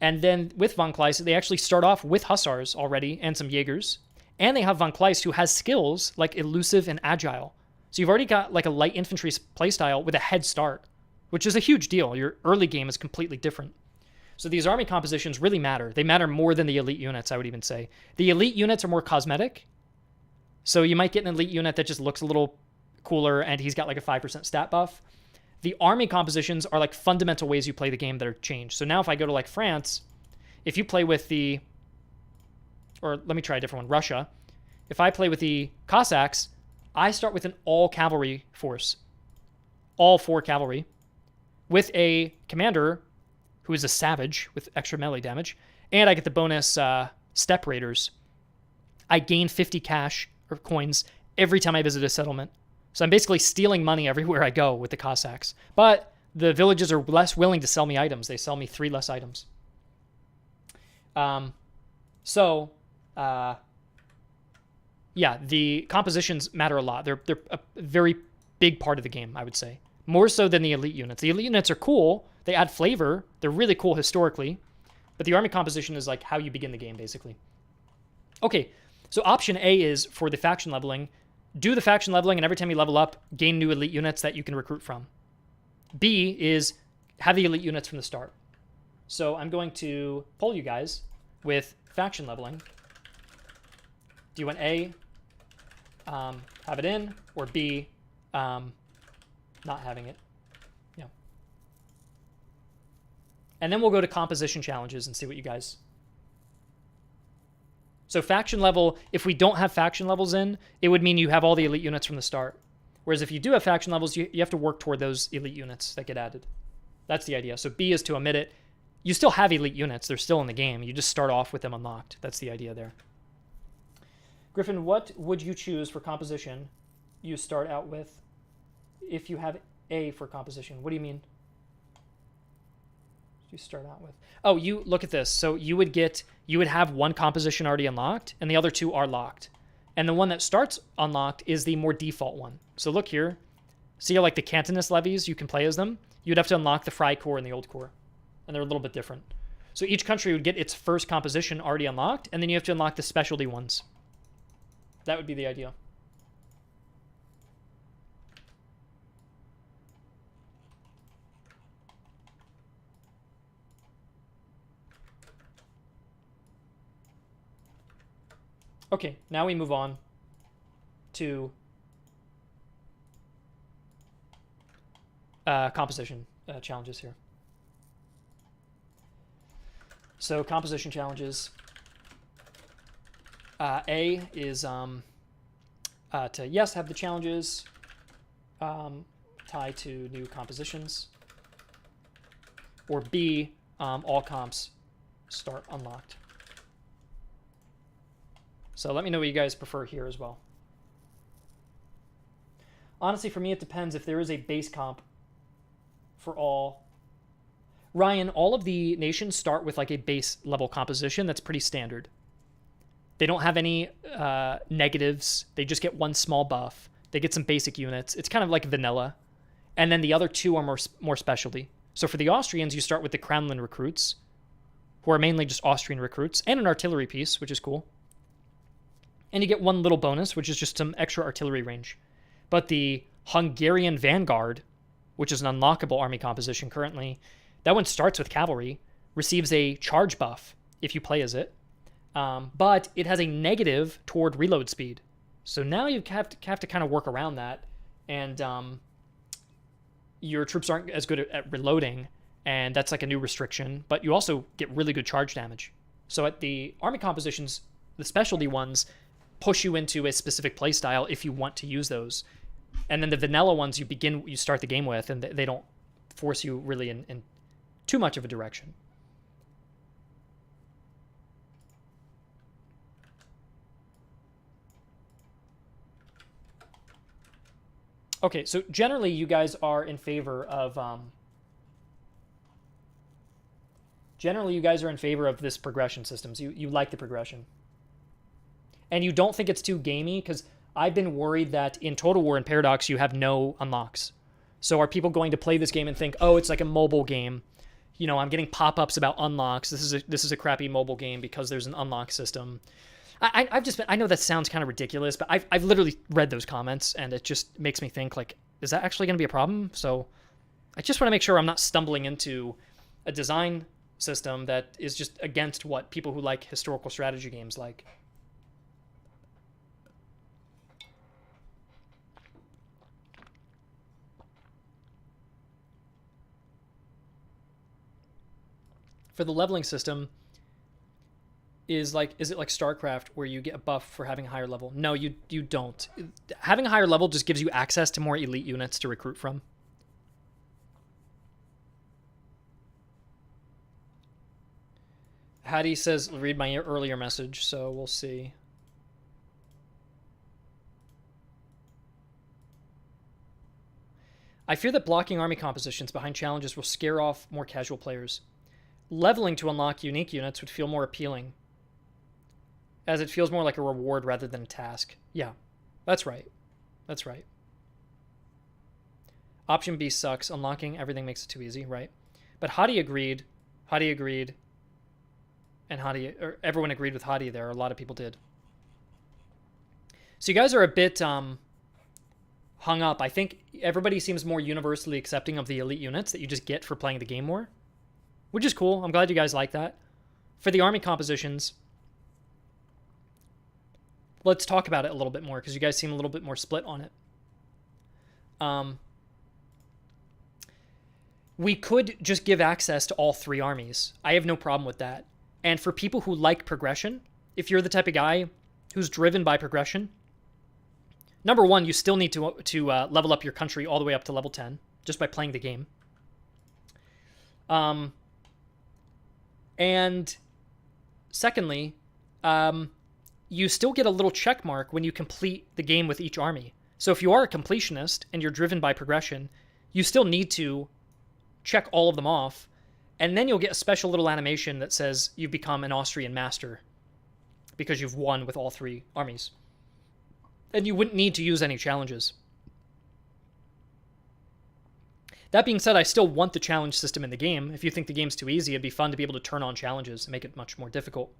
And then with von Kleist, they actually start off with Hussars already and some Jaegers. And they have von Kleist, who has skills like elusive and agile. So you've already got like a light infantry playstyle with a head start, which is a huge deal. Your early game is completely different. So these army compositions really matter. They matter more than the elite units, I would even say. The elite units are more cosmetic. So you might get an elite unit that just looks a little cooler and he's got like a 5% stat buff. The army compositions are like fundamental ways you play the game that are changed. So now if I go to like France, if you play with the, or let me try a different one, Russia. If I play with the Cossacks, I start with an all cavalry force, all 4 cavalry, with a commander who is a savage with extra melee damage, and I get the bonus steppe raiders. I gain 50 cash or coins every time I visit a settlement. So I'm basically stealing money everywhere I go with the Cossacks. But the villages are less willing to sell me items. They sell me 3 less items. Yeah, the compositions matter a lot. They're a very big part of the game, I would say. More so than the elite units. The elite units are cool. They add flavor. They're really cool historically. But the army composition is like how you begin the game, basically. Okay, so option A is for the faction leveling. Do the faction leveling, and every time you level up, gain new elite units that you can recruit from. B is have the elite units from the start. So I'm going to poll you guys with faction leveling. Do you want A, have it in, or B, not having it. Yeah. And then we'll go to composition challenges and see what you guys. So faction level, if we don't have faction levels in, it would mean you have all the elite units from the start. Whereas if you do have faction levels, you have to work toward those elite units that get added. That's the idea. So B is to omit it. You still have elite units. They're still in the game. You just start off with them unlocked. That's the idea there. Griffin, what would you choose for composition you start out with if you have A for composition? What do you mean? You start out with? Oh, you look at this. So you would have one composition already unlocked and the other two are locked. And the one that starts unlocked is the more default one. So look here. See how like the Cantonist levies, you can play as them? You'd have to unlock the Fry Corps and the Old Corps. And they're a little bit different. So each country would get its first composition already unlocked, and then you have to unlock the specialty ones. That would be the idea. Okay, now we move on to composition challenges here. So composition challenges. A is to yes, have the challenges, tie to new compositions. Or B, all comps start unlocked. So let me know what you guys prefer here as well. Honestly, for me, it depends if there is a base comp for all. Ryan, all of the nations start with like a base level composition that's pretty standard. They don't have any negatives. They just get one small buff. They get some basic units. It's kind of like vanilla. And then the other two are more specialty. So for the Austrians, you start with the Crownland recruits, who are mainly just Austrian recruits, and an artillery piece, which is cool. And you get one little bonus, which is just some extra artillery range. But the Hungarian Vanguard, which is an unlockable army composition currently, that one starts with cavalry, receives a charge buff if you play as it, but it has a negative toward reload speed. So now you have to kind of work around that, and your troops aren't as good at reloading, and that's like a new restriction, but you also get really good charge damage. So at the army compositions, the specialty ones push you into a specific playstyle if you want to use those. And then the vanilla ones you start the game with, and they don't force you really in too much of a direction. Okay, so generally you guys are in favor of this progression systems. You like the progression. And you don't think it's too gamey, because I've been worried that in Total War and Paradox you have no unlocks. So are people going to play this game and think, oh, it's like a mobile game? You know, I'm getting pop-ups about unlocks. This is a crappy mobile game because there's an unlock system. I know that sounds kind of ridiculous, but I've literally read those comments, and it just makes me think, like, is that actually going to be a problem? So I just want to make sure I'm not stumbling into a design system that is just against what people who like historical strategy games like. For the leveling system, is it like StarCraft where you get a buff for having a higher level? No, you don't. Having a higher level just gives you access to more elite units to recruit from. Hattie says, read my earlier message, so we'll see. I fear that blocking army compositions behind challenges will scare off more casual players. Leveling to unlock unique units would feel more appealing, as it feels more like a reward rather than a task. Yeah, that's right. That's right. Option B sucks. Unlocking everything makes it too easy, right? But Hadi agreed. And everyone agreed with Hadi there. A lot of people did. So you guys are a bit hung up. I think everybody seems more universally accepting of the elite units that you just get for playing the game more, which is cool. I'm glad you guys like that. For the army compositions, let's talk about it a little bit more, because you guys seem a little bit more split on it. We could just give access to all 3 armies. I have no problem with that. And for people who like progression, if you're the type of guy who's driven by progression, number one, you still need to level up your country all the way up to level 10 just by playing the game. And secondly, you still get a little check mark when you complete the game with each army. So if you are a completionist and you're driven by progression, you still need to check all of them off, and then you'll get a special little animation that says you've become an Austrian master because you've won with all 3 armies. And you wouldn't need to use any challenges. That being said, I still want the challenge system in the game. If you think the game's too easy, it'd be fun to be able to turn on challenges and make it much more difficult.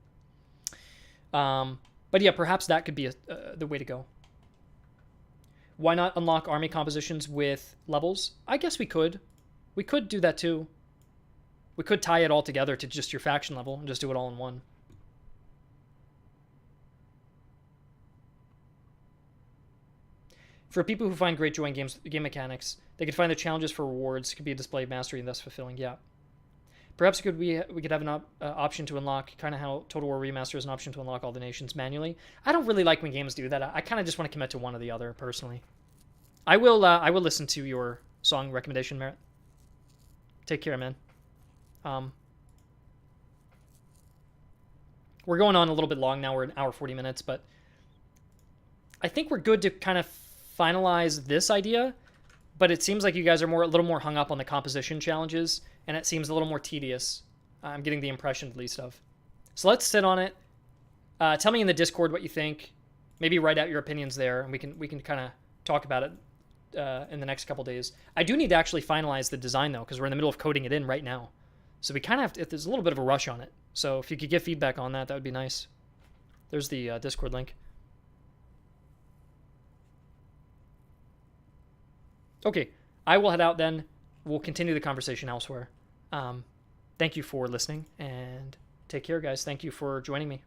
But yeah, perhaps that could be the way to go. Why not unlock army compositions with levels? I guess we could. We could do that too. We could tie it all together to just your faction level and just do it all in one. For people who find great joy in game mechanics, they could find the challenges for rewards could be a display of mastery and thus fulfilling. Yeah. Perhaps we could have an option to unlock, kind of how Total War Remaster is an option to unlock all the nations manually. I don't really like when games do that. I kind of just want to commit to one or the other, personally. I will listen to your song recommendation, Merritt. Take care, man. We're going on a little bit long now. We're an hour 40 minutes, but I think we're good to kind of finalize this idea. But it seems like you guys are a little more hung up on the composition challenges, and it seems a little more tedious. I'm getting the impression, at least, of. So let's sit on it. Tell me in the Discord what you think. Maybe write out your opinions there, and we can kind of talk about it in the next couple days. I do need to actually finalize the design, though, because we're in the middle of coding it in right now. So we kind of have to, there's a little bit of a rush on it. So if you could give feedback on that, that would be nice. There's the Discord link. Okay, I will head out then. We'll continue the conversation elsewhere. Thank you for listening, and take care, guys. Thank you for joining me.